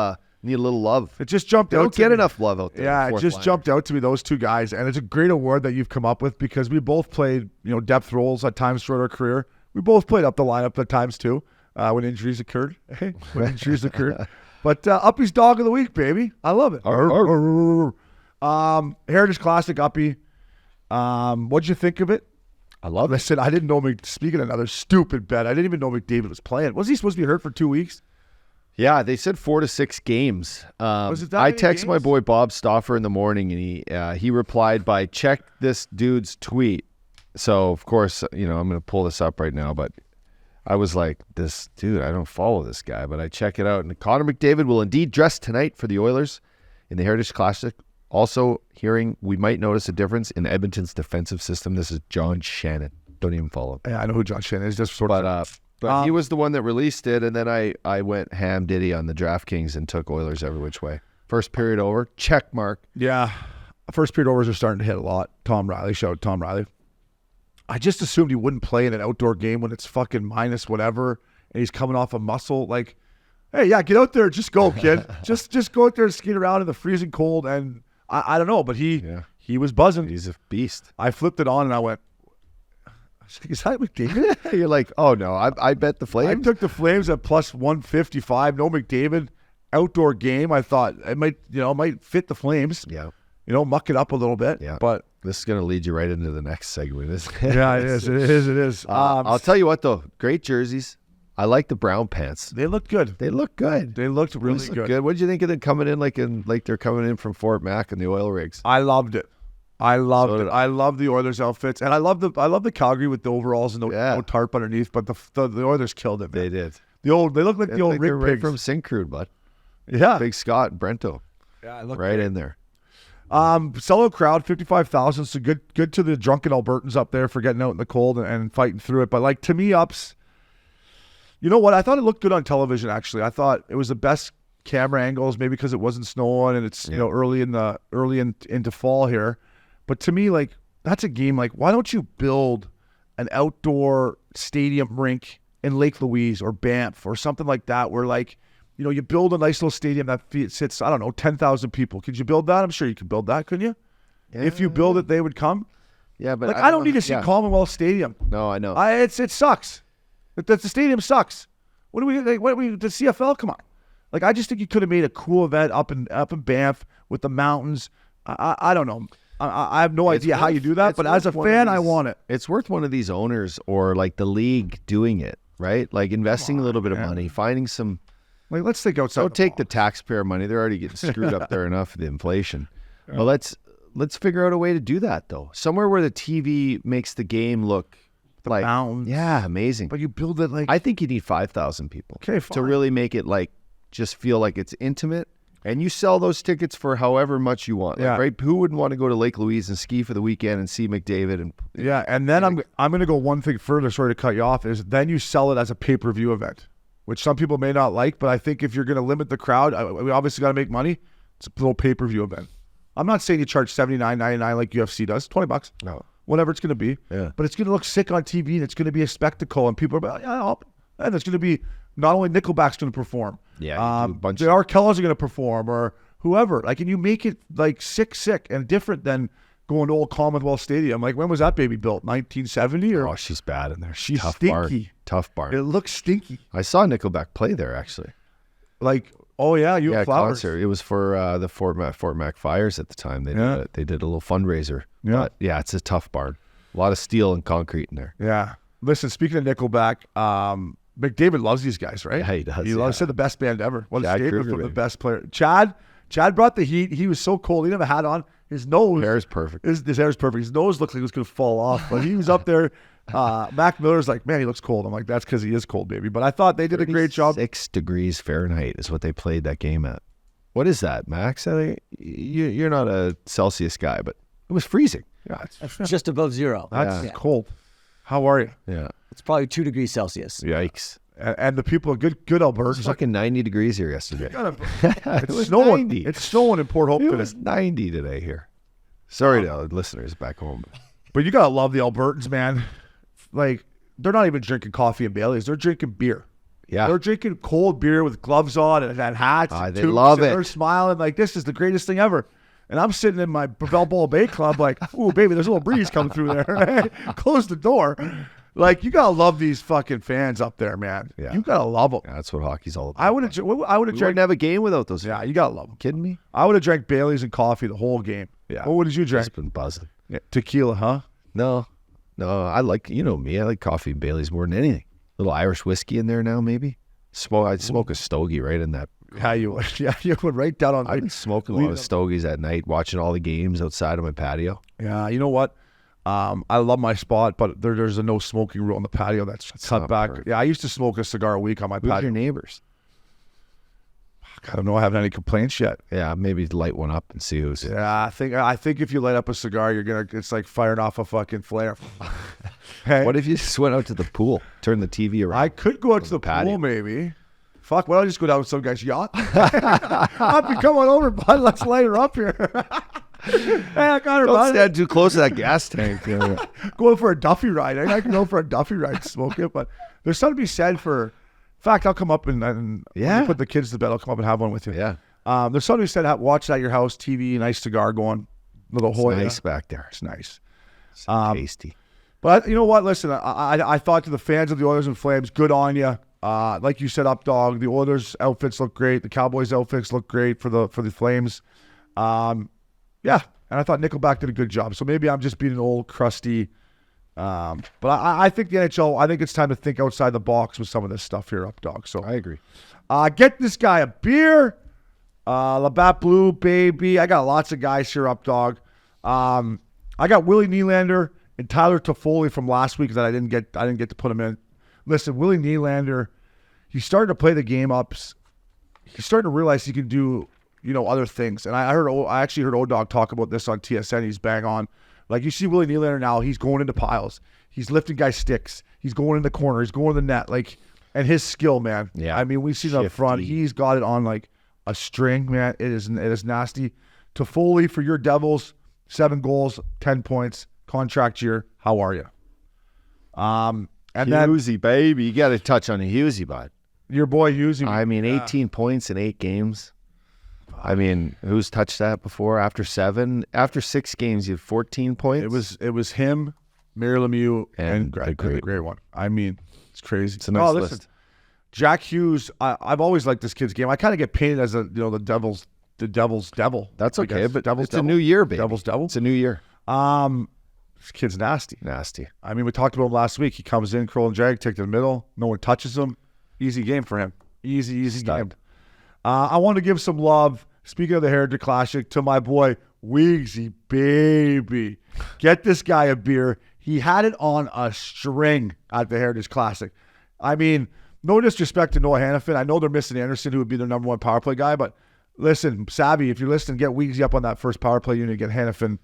love. It just jumped They out. don't to get me. enough love out there. Yeah, it Fourth just liner. jumped out to me, those two guys. And it's a great award that you've come up with because we both played, depth roles at times throughout our career. We both played up the lineup at times too, when injuries occurred. But Uppy's Dog of the Week, baby. I love it. Heritage Classic, Uppy. What'd you think of it? I love it. Listen, I didn't know, speaking of another stupid bet, I didn't even know McDavid was playing. Was he supposed to be hurt for 2 weeks? Yeah, they said 4 to 6 games. Was it that I many texted my games? boy Bob Stauffer in the morning, and he replied by, check this dude's tweet. So, of course, I'm going to pull this up right now, but I was like, this dude, I don't follow this guy, but I check it out. And Connor McDavid will indeed dress tonight for the Oilers in the Heritage Classic. Also, hearing we might notice a difference in Edmonton's defensive system. This is John Shannon. Don't even follow him. Yeah, I know who John Shannon is. Just sort of. But he was the one that released it, and then I went ham diddy on the DraftKings and took Oilers every which way. First period over, check mark. Yeah, first period overs are starting to hit a lot. Tom Riley, shout out Tom Riley. I just assumed he wouldn't play in an outdoor game when it's fucking minus whatever, and he's coming off a muscle. Like, hey, yeah, get out there, just go, kid. just go out there and skate around in the freezing cold. And I don't know, but he was buzzing. He's a beast. I flipped it on and I went, is that McDavid? You're like, oh no, I bet the I Flames. took the Flames at plus 155. No McDavid. Outdoor game. I thought it might fit the Flames. Yeah. Muck it up a little bit. Yeah. But This is going to lead you right into the next segment, isn't it? yeah, it is. It is. I'll tell you what, though. Great jerseys. I like the brown pants. They look good. They look good. They looked really Those look good. good. What did you think of them coming in like they're coming in from Fort Mac and the oil rigs? I loved it. I loved So it. did I love the Oilers outfits, and I love the Calgary with the overalls and no tarp underneath. But the Oilers killed it. Man. They did. They look like the old Rick they're right pigs from Syncrude, bud. Yeah, Big Scott and Brento. Yeah, I look right in there. Sellout crowd, 55,000. So good to the drunken Albertans up there for getting out in the cold and fighting through it. But like to me, Ups, you know what? I thought it looked good on television. Actually, I thought it was the best camera angles, maybe because it wasn't snowing and it's early into fall here. But to me, like that's a game. Like, why don't you build an outdoor stadium rink in Lake Louise or Banff or something like that, where like You build a nice little stadium that sits, I don't know, 10,000 people. Could you build that? I'm sure you could build that, couldn't you? Yeah. If you build it, they would come. Yeah, but I don't need to see Commonwealth Stadium. No, I know. It sucks. The stadium sucks. The CFL? Come on. I just think you could have made a cool event up in Banff with the mountains. I don't know. I have no idea how you do that, but as a fan, I want it. It's worth one of these owners or the league doing it, right? Investing a little bit of money, finding some. Let's think outside. Don't take the taxpayer money. They're already getting screwed up there enough with the inflation. Yeah. Well, let's figure out a way to do that though. Somewhere where the TV makes the game look mountains. Yeah, amazing. But you build it I think you need 5,000 people. Okay, fine. To really make it just feel like it's intimate. And you sell those tickets for however much you want, right? Who wouldn't want to go to Lake Louise and ski for the weekend and see McDavid? And then I'm going to go one thing further. Sorry to cut you off. Is then you sell it as a pay-per-view event, which some people may not like. But I think if you're going to limit the crowd, we obviously got to make money. It's a little pay-per-view event. I'm not saying you charge $79.99 like UFC does, $20. No, whatever it's going to be. Yeah. But it's going to look sick on TV, and it's going to be a spectacle, and people are like, and it's going to be not only Nickelback's going to perform. Yeah, the R. Kelly's are going to perform, or whoever. And you make it sick and different than going to old Commonwealth Stadium. When was that baby built? 1970? Oh, she's bad in there. She's tough stinky. Tough barn. It looks stinky. I saw Nickelback play there actually. Oh yeah, have flowers. Concert. It was for the Fort Mac Fires at the time. They did a little fundraiser. Yeah, but it's a tough barn. A lot of steel and concrete in there. Yeah. Listen, speaking of Nickelback, McDavid loves these guys, right? Yeah, he does. He loves. Said the best band ever. What a Chad statement Kruger, from the baby. best player. Chad brought the heat. He was so cold. He didn't have a hat on. His nose. Hair's perfect. His hair's perfect. His nose looked like it was going to fall off, but he was up there. Mac Miller's like, man, he looks cold. I'm like, that's because he is cold, baby. But I thought they did a great job. 6 degrees Fahrenheit is what they played that game at. What is that, Max? You're not a Celsius guy, but it was freezing. Yeah, it's just above zero. That's cold. How are you? Yeah. It's probably 2 degrees Celsius. Yikes. And the people, good Alberta. It was fucking 90 degrees here yesterday. It's snowing. 90. It's snowing in Port Hope It today. was 90 today here. Sorry to our listeners back home. But you gotta love the Albertans, man. They're not even drinking coffee and Baileys. They're drinking beer. Yeah. They're drinking cold beer with gloves on and hats. And they tubes, love and it. They're smiling this is the greatest thing ever. And I'm sitting in my Balboa Bay Club ooh, baby, there's a little breeze coming through there. Close the door. You gotta love these fucking fans up there, man. Yeah. You gotta love them. Yeah, that's what hockey's all about. I would have We drank. wouldn't have a game without those. Yeah, you gotta love them. Kidding me? I would have drank Baileys and coffee the whole game. Yeah. What did you drink? Just been buzzing. Yeah, tequila, huh? No, I like, me. I like coffee and Baileys more than anything. Little Irish whiskey in there now, maybe. I'd smoke a stogie right in that. Yeah, you would. Yeah, you would right down on. I've been smoking a lot of stogies at night, watching all the games outside of my patio. Yeah, you know what? I love my spot, but there's a no smoking rule on the patio that's cut back. Perfect. Yeah, I used to smoke a cigar a week on my Who's patio. your neighbors? I don't know. I haven't any complaints yet. Yeah, maybe light one up and see who's. Yeah, I think if you light up a cigar, it's like firing off a fucking flare. Hey, What if you just went out to the pool, turn the TV around? I could go out to the patio. pool, maybe. Fuck, why don't I just go down with some guy's yacht? Uppy, come on over, bud. Let's light her up here. Hey, I got her, Don't bud. stand too close to that gas tank. Going for a Duffy ride. I can go for a Duffy ride and smoke it, but there's something to be said for. In fact, I'll come up and when you put the kids to bed. I'll come up and have one with you. Yeah. There's something to be said. Watch at your house, TV, nice cigar going, little It's Hoya. nice back there. It's nice. It's tasty. But you know what? Listen, I thought to the fans of the Oilers and Flames, good on you. Like you said, up dog. The Oilers outfits look great. The Cowboys outfits look great for the Flames. Yeah, and I thought Nickelback did a good job. So maybe I'm just being an old crusty. But I think the NHL. I think it's time to think outside the box with some of this stuff here, up dog. So I agree. Get this guy a beer. Labatt Blue, baby. I got lots of guys here, up dog. I got Willie Nylander and Tyler Toffoli from last week that I didn't get to put him in. Listen, Willie Nylander, he's starting to play the game up. He's starting to realize he can do, other things. And I actually heard O-Dog talk about this on TSN. He's bang on. You see Willie Nylander now, he's going into piles. He's lifting guys' sticks. He's going in the corner. He's going to the net. And his skill, man. Yeah. I mean, we see it up front. He's got it on a string, man. It is nasty. Toffoli for your Devils, 7 goals, 10 points, contract year. How are you? And Husey, baby. You got to touch on the Husey, bud. Your boy Hughes. I mean, 18 points in 8 games. I mean, who's touched that before? After 6 games, you have 14 points. It was him, Mary Lemieux, and Greg. the great one. I mean, it's crazy. It's a nice list. Jack Hughes. I've always liked this kid's game. I kind of get painted as the devil's devil. That's okay, but devil's it's devil. a new year, baby. Devil's devil. It's a new year. This kid's nasty. Nasty. I mean, we talked about him last week. He comes in, curl and drag, take to the middle. No one touches him. Easy game for him. Easy game. I want to give some love, speaking of the Heritage Classic, to my boy Weegsy, baby. Get this guy a beer. He had it on a string at the Heritage Classic. I mean, no disrespect to Noah Hannafin. I know they're missing Anderson, who would be their number 1 power play guy, but listen, Savvy, if you're listening, get Weegsy up on that first power play unit, get Hannafin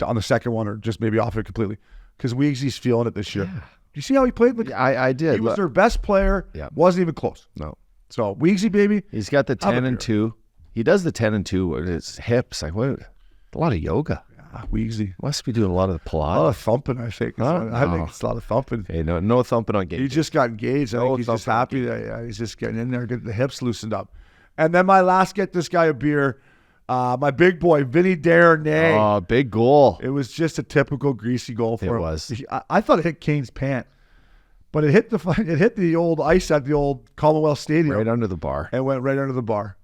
on the second one, or just maybe off it completely, because Weegsy's feeling it this year. Yeah. You see how he played? I did. He was their best player. Yeah. Wasn't even close. No. So Weegsy, baby. He's got the 10 and 2. He does the 10 and 2 with his hips. Like, what? A lot of yoga. Yeah, Weegsy. Must be doing a lot of the A lot Pilates. of thumping, I think. I think it's a lot of thumping. Hey, no thumping on game. He just got engaged. I think he's just happy that he's just getting in there, getting the hips loosened up. And then my last get this guy a beer, my big boy, Vinny Darnay. Oh, big goal. It was just a typical greasy goal for him. It was. I thought it hit Kane's pant, but it hit the old ice at the old Commonwealth Stadium. Right under the bar. And went right under the bar.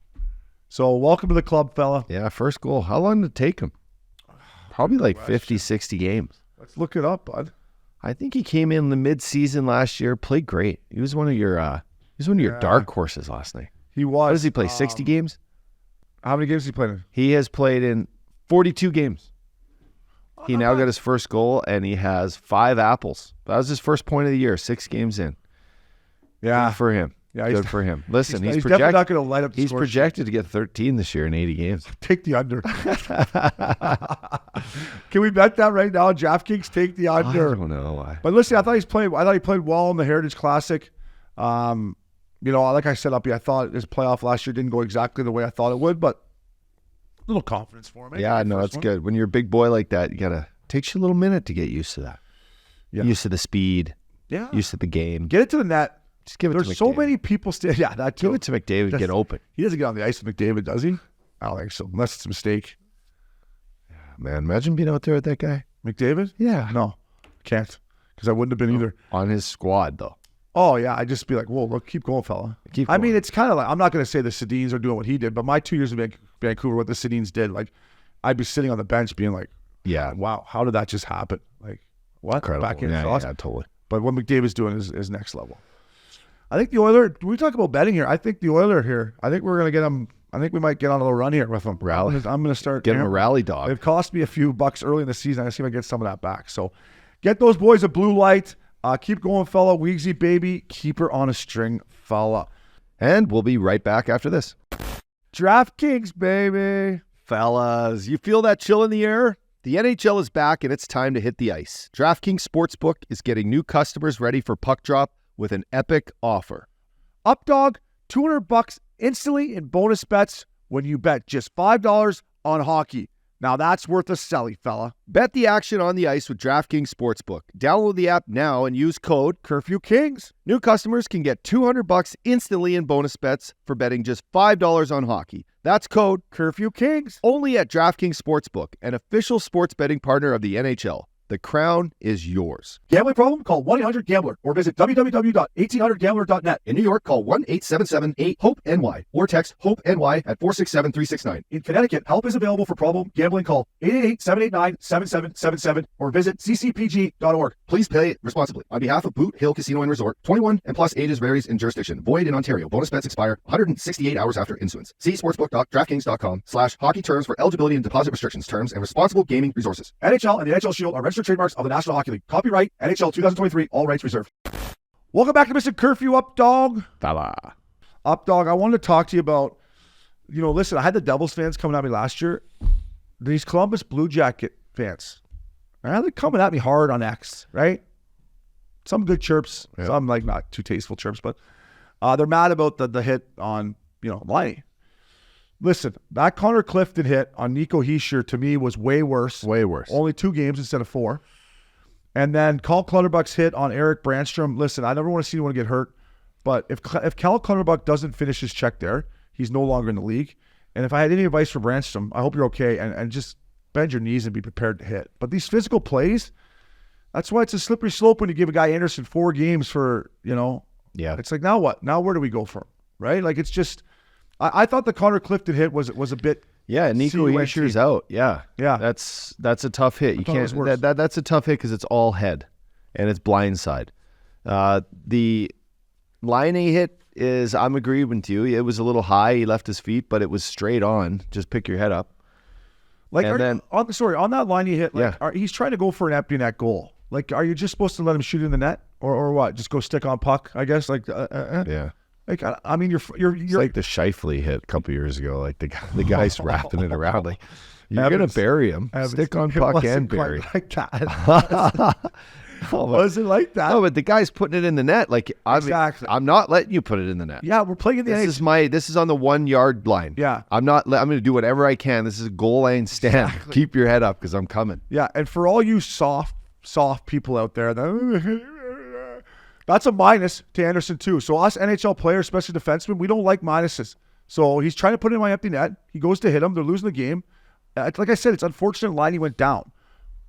So welcome to the club, fella. Yeah, first goal. How long did it take him? Probably like 50, 60 games. Let's look it up, bud. I think he came in the mid-season last year, played great. He was one of your dark horses last night. He was. What does he play, 60 games? How many games has he played in? He has played in 42 games. He now got his first goal, and he has 5 apples. That was his first point of the year, 6 games in. Yeah. Good for him. Yeah, good for him. Listen, he's definitely not going to light up the He's score projected to get 13 this year in 80 games. Take the under. Can we bet that right now? DraftKings, take the under. I don't know why. But listen, I thought he played well in the Heritage Classic. Like I said, Uppy, I thought his playoff last year didn't go exactly the way I thought it would, but a little confidence for him. Yeah, no, that's good. When you're a big boy like that, takes you a little minute to get used to that. Yeah. Used to the speed. Yeah. Used to the game. Get it to the net. Just give it to McDavid. There's so many people still. Yeah, that too. Give it to McDavid. Get open. He doesn't get on the ice with McDavid, does he? I don't think so, unless it's a mistake. Yeah, man, imagine being out there with that guy. McDavid? Yeah. No, can't, because I wouldn't have been either. On his squad, though. Oh, yeah. I'd just be like, whoa, look, keep going, fella. Keep going. I mean, it's kind of like, I'm not going to say the Sedins are doing what he did, but my 2 years in Vancouver, what the Sedins did, like, I'd be sitting on the bench being like, yeah, wow, how did that just happen? Like, what? Incredible. Back in yeah, sauce? yeah, totally. But what McDavid's doing is next level. I think the Oilers, we talk about betting here. I think the Oilers here, I think we're going to get them. I think we might get on a little run here with them. Rally. I'm going to start. Get them a rally dog. They've cost me a few bucks early in the season. I see if I get some of that back. So get those boys a blue light. Keep going, fella. Weegsy, baby. Keep her on a string, fella. And we'll be right back after this. DraftKings, baby. Fellas, you feel that chill in the air? The NHL is back and it's time to hit the ice. DraftKings Sportsbook is getting new customers ready for puck drop with an epic offer. Updog, $200 instantly in bonus bets when you bet just $5 on hockey. Now that's worth a selly, fella. Bet the action on the ice with DraftKings Sportsbook. Download the app now and use code CurfewKings. New customers can get $200 instantly in bonus bets for betting just $5 on hockey. That's code CurfewKings. Only at DraftKings Sportsbook, an official sports betting partner of the NHL. The crown is yours. Gambling problem? Call 1-800-GAMBLER or visit www.1800gambler.net. In New York, call 1-877-8-HOPE-NY or text HOPE-NY at 467-369. In Connecticut, help is available for problem gambling. Call 888-789-7777 or visit ccpg.org. Please play responsibly. On behalf of Boot Hill Casino and Resort, 21 and plus age varies in jurisdiction. Void in Ontario. Bonus bets expire 168 hours after issuance. See sportsbook.draftkings.com/hockey terms for eligibility and deposit restrictions, terms, and responsible gaming resources. NHL and the NHL Shield are registered trademarks of the National Hockey League. Copyright NHL 2023. All rights reserved. Welcome back to Missin Curfew, up dog. Fella. Up dog. I wanted to talk to you about, listen, I had the Devils fans coming at me last year. These Columbus Blue Jacket fans. They're coming at me hard on X, right? Some good chirps, some like not too tasteful chirps, but they're mad about the hit on, Liney. Listen, that Connor Clifton hit on Nico Hischier to me was way worse. Way worse. Only 2 games instead of 4. And then Carl Clutterbuck's hit on Eric Brandstrom. Listen, I never want to see anyone get hurt. But if Cal Clutterbuck doesn't finish his check there, he's no longer in the league. And if I had any advice for Branstrom, I hope you're okay, and just bend your knees and be prepared to hit. But these physical plays, that's why it's a slippery slope when you give a guy Anderson 4 games for, Yeah. It's like, now what? Now where do we go from? Right? Like, it's just, I thought the Connor Clifton hit was a bit. Yeah, Nico Hischier's out. Yeah. Yeah. That's a tough hit. You can't, that's a tough hit because it's all head and it's blindside. The Line A hit is, I'm agreeing with you. It was a little high. He left his feet, but it was straight on. Just pick your head up. Like, on that line he hit, he's trying to go for an empty net goal. Like, are you just supposed to let him shoot in the net, or what? Just go stick on puck, I guess. Like, yeah. Like, I mean, you're it's like the Scheifele hit a couple years ago. Like the guy's wrapping it around. Like, you're gonna bury him. Stick on puck and bury. Like that. Wasn't like that. No, but the guy's putting it in the net. Like, Exactly. I'm not letting you put it in the net. Yeah, we're playing in the NHL. This is on the 1 yard line. Yeah. I'm going to do whatever I can. This is a goal line stand. Exactly. Keep your head up because I'm coming. Yeah, and for all you soft people out there, that's a minus to Anderson too. So us NHL players, especially defensemen, we don't like minuses. So he's trying to put it in my empty net. He goes to hit him. They're losing the game. Like I said, it's unfortunate Liney went down.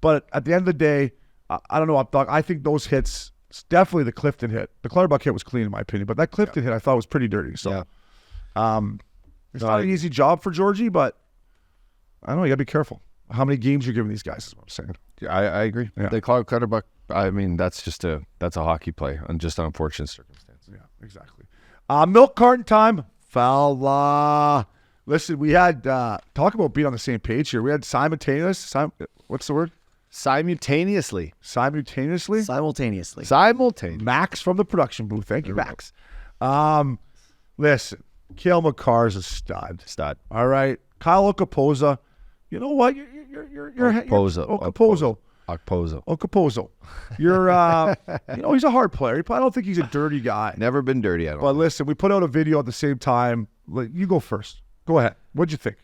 But at the end of the day, I don't know, Updog. I think those hits, it's definitely the Clifton hit. The Clutterbuck hit was clean in my opinion, but that Clifton hit I thought was pretty dirty. So it's not an easy job for Georgie, but I don't know, you gotta be careful. How many games you're giving these guys is what I'm saying. I agree. Yeah. The Clutterbuck, I mean, that's a hockey play and just an unfortunate circumstance. Yeah, exactly. Milk carton time. Fella. Listen, we had, talk about being on the same page here. We had what's the word? Simultaneously. Max from the production booth. Thank you, Max. Listen, Cale Makar's a stud. All right. Kyle Okapoza. You know what? You're Okapozo. You're, he's a hard player. I don't think he's a dirty guy. Never been dirty, I don't But listen, we put out a video at the same time. You go first. Go ahead. What'd you think?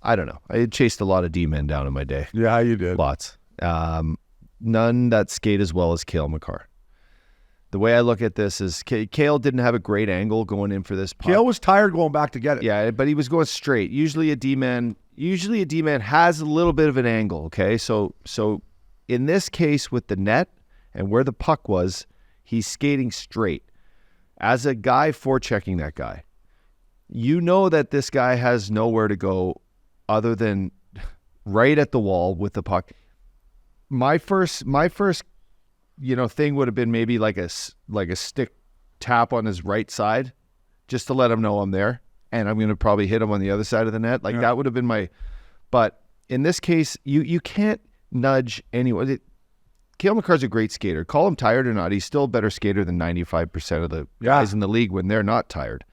I don't know. I chased a lot of D-men down in my day. Yeah, you did. Lots. None that skate as well as Cale Makar. The way I look at this is Cale didn't have a great angle going in for this puck. Cale was tired going back to get it. Yeah, but he was going straight. Usually a D-man has a little bit of an angle, okay? So in this case with the net and where the puck was, he's skating straight. As a guy forechecking that guy, you know that this guy has nowhere to go other than right at the wall with the puck. My first thing would have been maybe like a stick tap on his right side just to let him know I'm there, and I'm going to probably hit him on the other side of the net. That would have been my, but in this case, you can't nudge anyone. Cale Makar's a great skater. Call him tired or not, he's still a better skater than 95% of the guys in the league when they're not tired.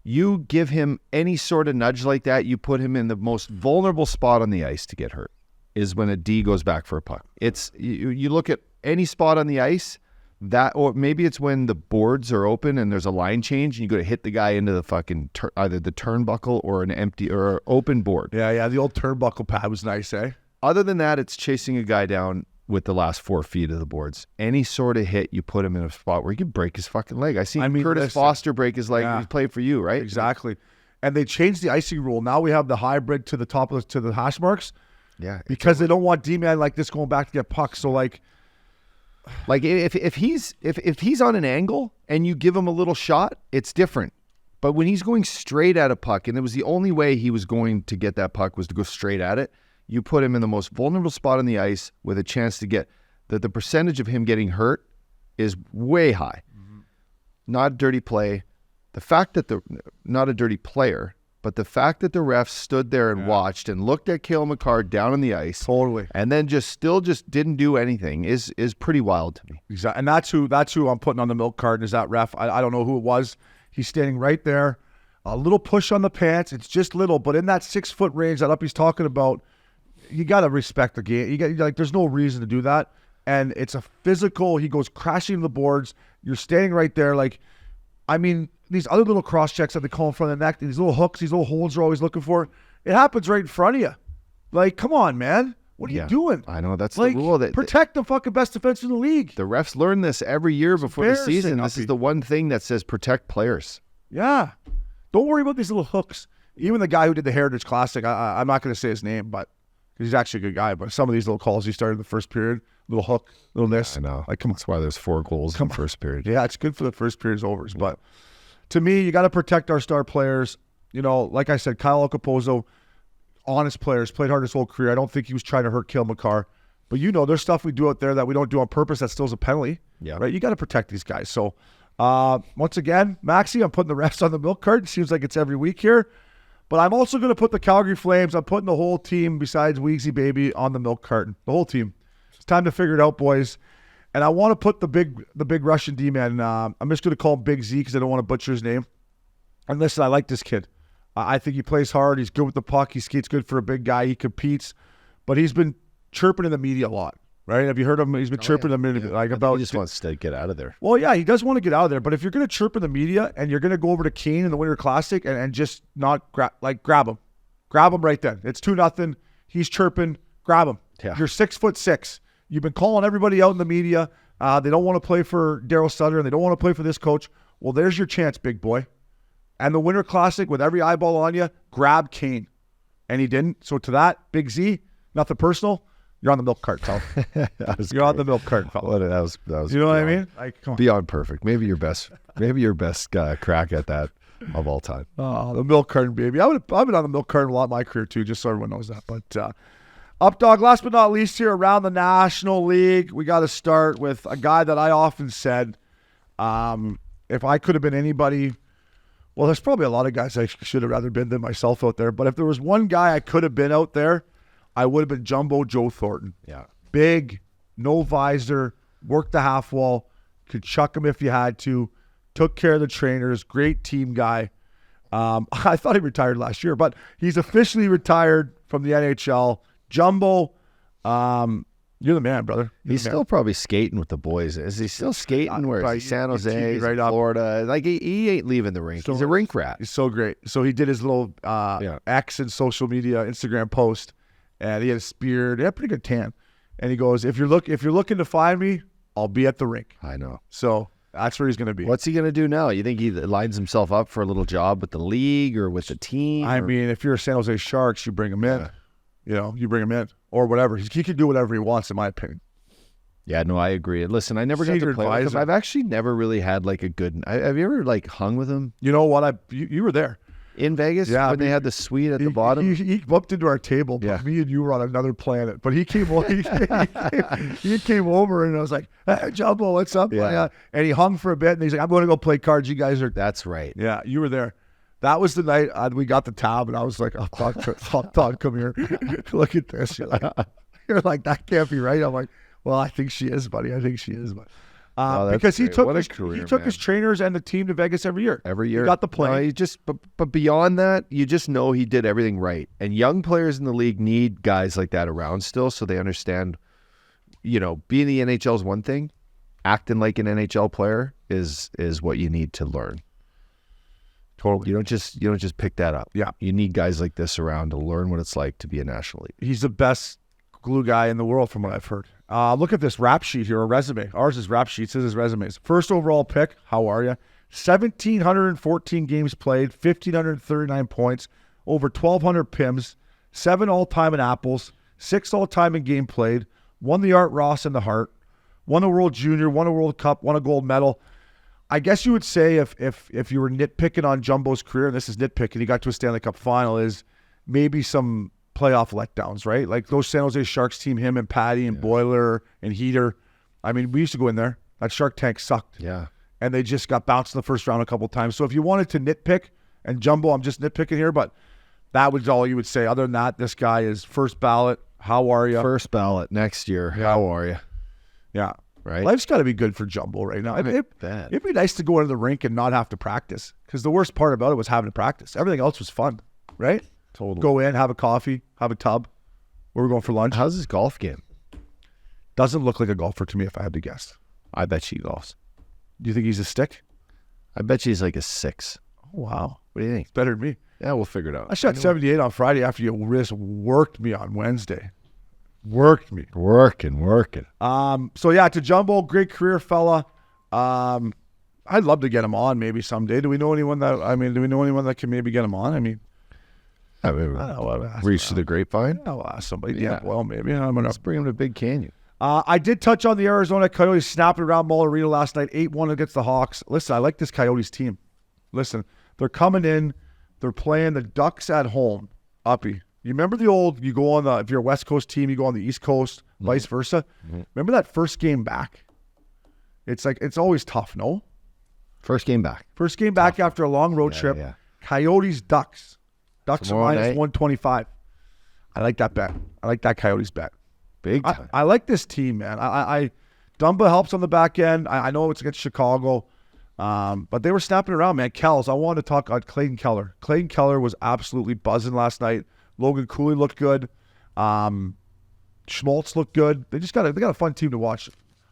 You give him any sort of nudge like that, you put him in the most vulnerable spot on the ice to get hurt, is when a D goes back for a puck. It's you look at any spot on the ice, or maybe it's when the boards are open and there's a line change and you go to hit the guy into the fucking either the turnbuckle or an empty or open board. Yeah, the old turnbuckle pad was nice, eh? Other than that, it's chasing a guy down with the last 4 feet of the boards. Any sort of hit, you put him in a spot where he can break his fucking leg. I seen Curtis Foster break his leg. He played for you, right? Exactly. And they changed the icing rule. Now we have the hybrid to the top to the hash marks. Yeah. Because they don't want D-man like this going back to get pucks. So like if he's on an angle and you give him a little shot, it's different. But when he's going straight at a puck, and it was the only way he was going to get that puck was to go straight at it, you put him in the most vulnerable spot on the ice with a chance to get the percentage of him getting hurt is way high. Mm-hmm. Not a dirty play. The fact that not a dirty player, but the fact that the refs stood there and watched and looked at Cale Makar down on the ice, totally, and then just didn't do anything is pretty wild to me. Exactly, and that's who I'm putting on the milk carton is that ref. I don't know who it was. He's standing right there, a little push on the pants. It's just little, but in that 6 foot range that Uppy's talking about. You got to respect the game. There's no reason to do that. And it's a physical, he goes crashing to the boards. You're standing right there. These other little cross checks that they call in front of the neck, these little hooks, these little holes they're always looking for. It happens right in front of you. Come on, man. What are you doing? I know that's Like, the rule. That protect the fucking best defense in the league. the refs learn this every year before the season. This is the one thing that says protect players. Yeah. Don't worry about these little hooks. Even the guy who did the Heritage Classic, I'm not going to say his name, but he's actually a good guy. But some of these little calls he started in the first period, little hook, little this. I know. Like, come on. That's why there's 4 goals in the first period. Yeah, it's good for the first period's overs. But to me, you got to protect our star players. You know, like I said, Kyle Okapozo, honest players, played hard his whole career. I don't think he was trying to hurt Cale Makar. But you know, there's stuff we do out there that we don't do on purpose that still's a penalty. Yeah. Right? You got to protect these guys. So, once again, Maxi, I'm putting the refs on the milk carton. Seems like it's every week here. But I'm also going to put the Calgary Flames. I'm putting the whole team besides Weegsy Baby on the milk carton. The whole team. It's time to figure it out, boys. And I want to put the big Russian D-man. I'm just going to call him Big Z because I don't want to butcher his name. And listen, I like this kid. I think he plays hard. He's good with the puck. He skates good for a big guy. He competes. But he's been chirping in the media a lot, right? Have you heard of him? He's been chirping in the media. Like about, he just wants to get out of there. Well, yeah, he does want to get out of there. But if you're going to chirp in the media and you're going to go over to Kane in the Winter Classic and just not grab him. Grab him right then. It's 2-0. He's chirping. Grab him. Yeah. You're 6'6". You've been calling everybody out in the media. They don't want to play for Daryl Sutter and they don't want to play for this coach. Well, there's your chance, big boy. And the Winter Classic, with every eyeball on you, grab Kane. And he didn't. So to that, Big Z, nothing personal. You're on the milk cart, fella. You're on the milk cart, fella. That was you know what I mean? Like, come on. Beyond perfect. Maybe your best crack at that of all time. Oh, the milk carton, baby. I've been on the milk carton a lot in my career, too, just so everyone knows that. But up, dog, last but not least here, around the National League, we got to start with a guy that I often said, if I could have been anybody, well, there's probably a lot of guys I should have rather been than myself out there. But if there was one guy I could have been out there, I would have been Jumbo Joe Thornton. Yeah. Big, no visor, worked the half wall, could chuck him if you had to, took care of the trainers, great team guy. I thought he retired last year, but he's officially retired from the NHL. Jumbo, you're the man, brother. He's still probably skating with the boys. Is he still skating? Where is he? San Jose, right Florida? Like he ain't leaving the rink. He's a rink rat. He's so great. So he did his little X and social media Instagram post, and he had a spear. He had a pretty good tan. And he goes, if you're looking to find me, I'll be at the rink. I know. So that's where he's going to be. What's he going to do now? You think he lines himself up for a little job with the league or with the team? I mean, if you're a San Jose Sharks, you bring him in. Yeah. You know, you bring him in or whatever. He can do whatever he wants, in my opinion. Yeah, no, I agree. Listen, I never got to play with him. I've actually never really had like a good. Have you ever like hung with him? You know what? You were there in Vegas when they had the suite at the bottom. He bumped into our table. But me and you were on another planet. But he came he came over and I was like, "Hey, Jumbo, what's up?" Yeah. And he hung for a bit and he's like, "I'm going to go play cards. You guys are." That's right. Yeah, you were there. That was the night we got the tab, and I was like, "Oh, Todd, come here, look at this." You're like, that can't be right. I'm like, well, I think she is, buddy. I think she is, but because he took his trainers and the team to Vegas every year. Every year, he got the plane. But beyond that, you just know he did everything right. And young players in the league need guys like that around still, so they understand. You know, being the NHL is one thing. Acting like an NHL player is what you need to learn. Totally. You don't just pick that up. Yeah. You need guys like this around to learn what it's like to be a National League. He's the best glue guy in the world from what I've heard. Look at this rap sheet here, a resume. Ours is rap sheet. Says his resumes. First overall pick. How are you? 1,714 games played, 1,539 points, over 1,200 PIMs, 7 all-time in Apples, 6 all-time in game played, won the Art Ross in the Hart, won a World Junior, won a World Cup, won a gold medal. I guess you would say if you were nitpicking on Jumbo's career, and this is nitpicking, he got to a Stanley Cup final, is maybe some playoff letdowns, right? Like those San Jose Sharks team, him and Patty and Boiler and Heater. I mean, we used to go in there. That Shark tank sucked. Yeah. And they just got bounced in the first round a couple times. So if you wanted to nitpick, and Jumbo, I'm just nitpicking here, but that was all you would say. Other than that, this guy is first ballot. How are you? First ballot next year. Yeah. How are you? Yeah. Right. Life's got to be good for Jumbo right now. It'd be nice to go into the rink and not have to practice, because the worst part about it was having to practice. Everything else was fun, right? Totally. Go in, have a coffee, have a tub. Where we're going for lunch. How's his golf game? Doesn't look like a golfer to me, if I had to guess. I bet she golfs. Do you think he's a stick? I bet she's like a 6. Oh, wow. What do you think? It's better than me. Yeah, we'll figure it out. I shot 78 on Friday after you just worked me on Wednesday. Worked me. Working. So yeah, to Jumbo, great career fella. I'd love to get him on maybe someday. Do we know anyone that can maybe get him on? I mean, I mean, reach to the grapevine. I'll ask somebody. Yeah. Well, maybe. I'm gonna Let's bring him to Big Canyon. I did touch on the Arizona Coyotes snapping around Mull Arena last night, 8-1 against the Hawks. Listen, I like this Coyotes team. Listen, they're coming in. They're playing the Ducks at home. Uppy, you remember the old, you go on the, if you're a West Coast team, you go on the East Coast, vice versa. Remember that first game back? It's like, it's always tough, no? First game back. First game back after a long road trip. Yeah. Coyotes, Ducks. Ducks Tomorrow are minus night. 125. I like that bet. I like that Coyotes bet. Big time. I like this team, man. I Dumba helps on the back end. I know it's against Chicago, but they were snapping around, man. Kells, I wanted to talk about Clayton Keller. Clayton Keller was absolutely buzzing last night. Logan Cooley looked good. Schmaltz looked good. They got a fun team to watch.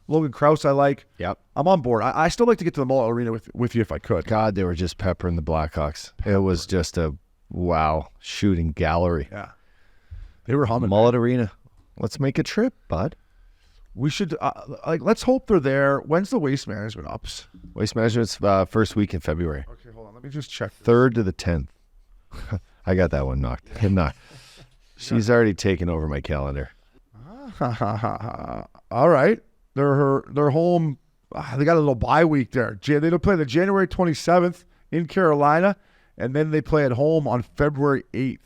Logan Krause, I like. Yep. I'm on board. I still like to get to the Mull Arena with you if I could. God, they were just peppering the Blackhawks. It was just a wow shooting gallery. Yeah, they were humming. Mullet Arena. Let's make a trip, bud. We should let's hope they're there. When's the Waste Management ups? Waste Management's first week in February. Okay, hold on. Let me just check. 3rd to the 10th. I got that one knocked. She's already taken over my calendar. All right. They're home. They got a little bye week there. They don't play the January 27th in Carolina, and then they play at home on February 8th.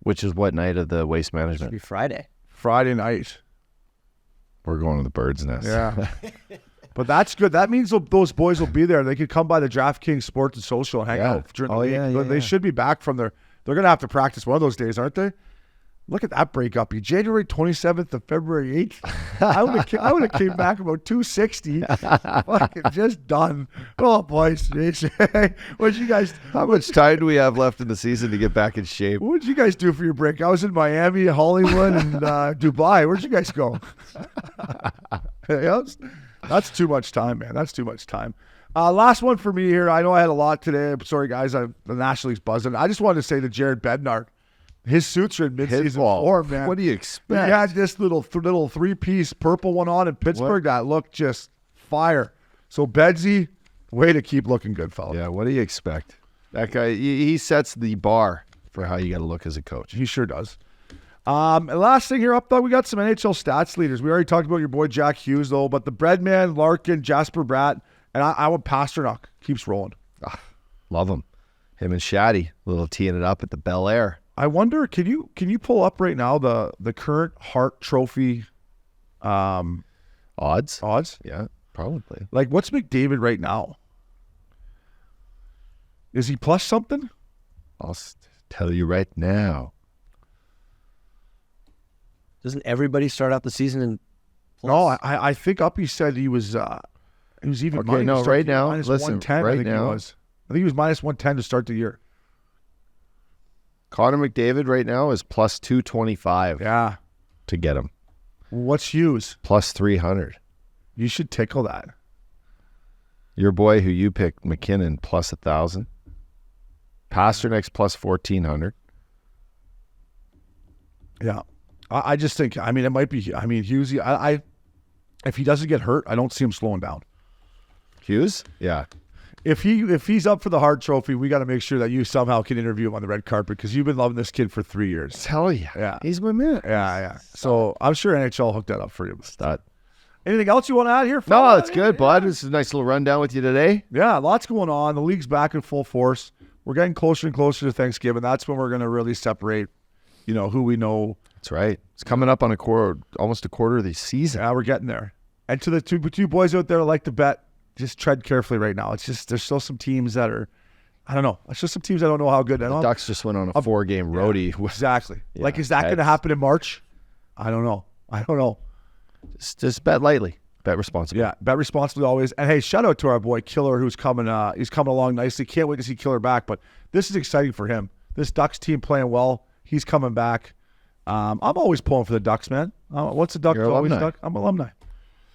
Which is what night of the Waste It should Management? be Friday. Friday night. We're going to the Bird's Nest. Yeah. But that's good. That means those boys will be there. They could come by the DraftKings Sports and Social and hang out during the week. Yeah, They should be back from their – they're going to have to practice one of those days, aren't they? Look at that breakup. January 27th to February 8th. I would have came back about 260. Fucking just done. Oh, boys. What you guys – How much time do we have left in the season to get back in shape? what did you guys do for your break? I was in Miami, Hollywood, and Dubai. Where'd you guys go? That's too much time, man. That's too much time. Last one for me here. I know I had a lot today. I'm sorry, guys. The National League's buzzing. I just wanted to say to Jared Bednar, his suits are in mid-season form, man. What do you expect? He had this little three-piece purple one on in Pittsburgh that looked just fire. So, Bedsy, way to keep looking good, fella. Yeah, what do you expect? That guy, he sets the bar for how you got to look as a coach. He sure does. And last thing here up, though, we got some NHL stats leaders. We already talked about your boy Jack Hughes, though, but the Breadman, Larkin, Jasper Bratt, and I want Pasternak keeps rolling. Love him. Him and Shaddy, little teeing it up at the Bel Air. I wonder, can you pull up right now the current Hart Trophy Odds? Yeah, probably. Like, what's McDavid right now? Is he plus something? I'll tell you right now. Doesn't everybody start out the season in plus? No, I think Uppy said he was even Okay, no, right now, minus listen, 110, right I think now. he was. I think he was minus 110 to start the year. Connor McDavid right now is plus 225 Yeah. to get him. What's Hughes? Plus 300. You should tickle that. Your boy who you picked, McKinnon, plus 1,000. Pasternak's plus 1,400. Yeah. I just think, it might be, Hughes, if he doesn't get hurt, I don't see him slowing down. Hughes? Yeah. If he's up for the Hart Trophy, we got to make sure that you somehow can interview him on the red carpet because you've been loving this kid for 3 years. Tell you. Yeah. He's my man. Yeah. So I'm sure NHL hooked that up for you. Stud. Anything else you want to add here? No, it's good, bud. This is a nice little rundown with you today. Yeah, lots going on. The league's back in full force. We're getting closer and closer to Thanksgiving. That's when we're going to really separate, who we know. That's right. It's coming up on almost a quarter of the season. Yeah, we're getting there. And to the two boys out there that like to bet, just tread carefully right now. It's just there's still some teams that are, I don't know. It's just some teams I don't know how good. The Ducks just went on a 4-game roadie. Exactly. Yeah, is that going to happen in March? I don't know. Just bet lightly. Bet responsibly. Yeah, bet responsibly always. And hey, shout out to our boy Killer who's coming. He's coming along nicely. Can't wait to see Killer back. But this is exciting for him. This Ducks team playing well. He's coming back. I'm always pulling for the Ducks, man. What's the Ducks? You're Always alumni. Duck. I'm alumni.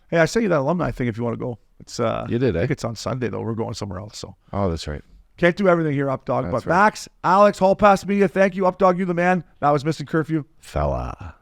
Hey, I sent you that alumni thing if you want to go. It's You did, I eh? think it's on Sunday though. We're going somewhere else. So Oh, that's right. Can't do everything here, Updog. That's But right. Max, Alex, Hall Pass Media, thank you. Updog, you the man. That was Missin Curfew. Fella.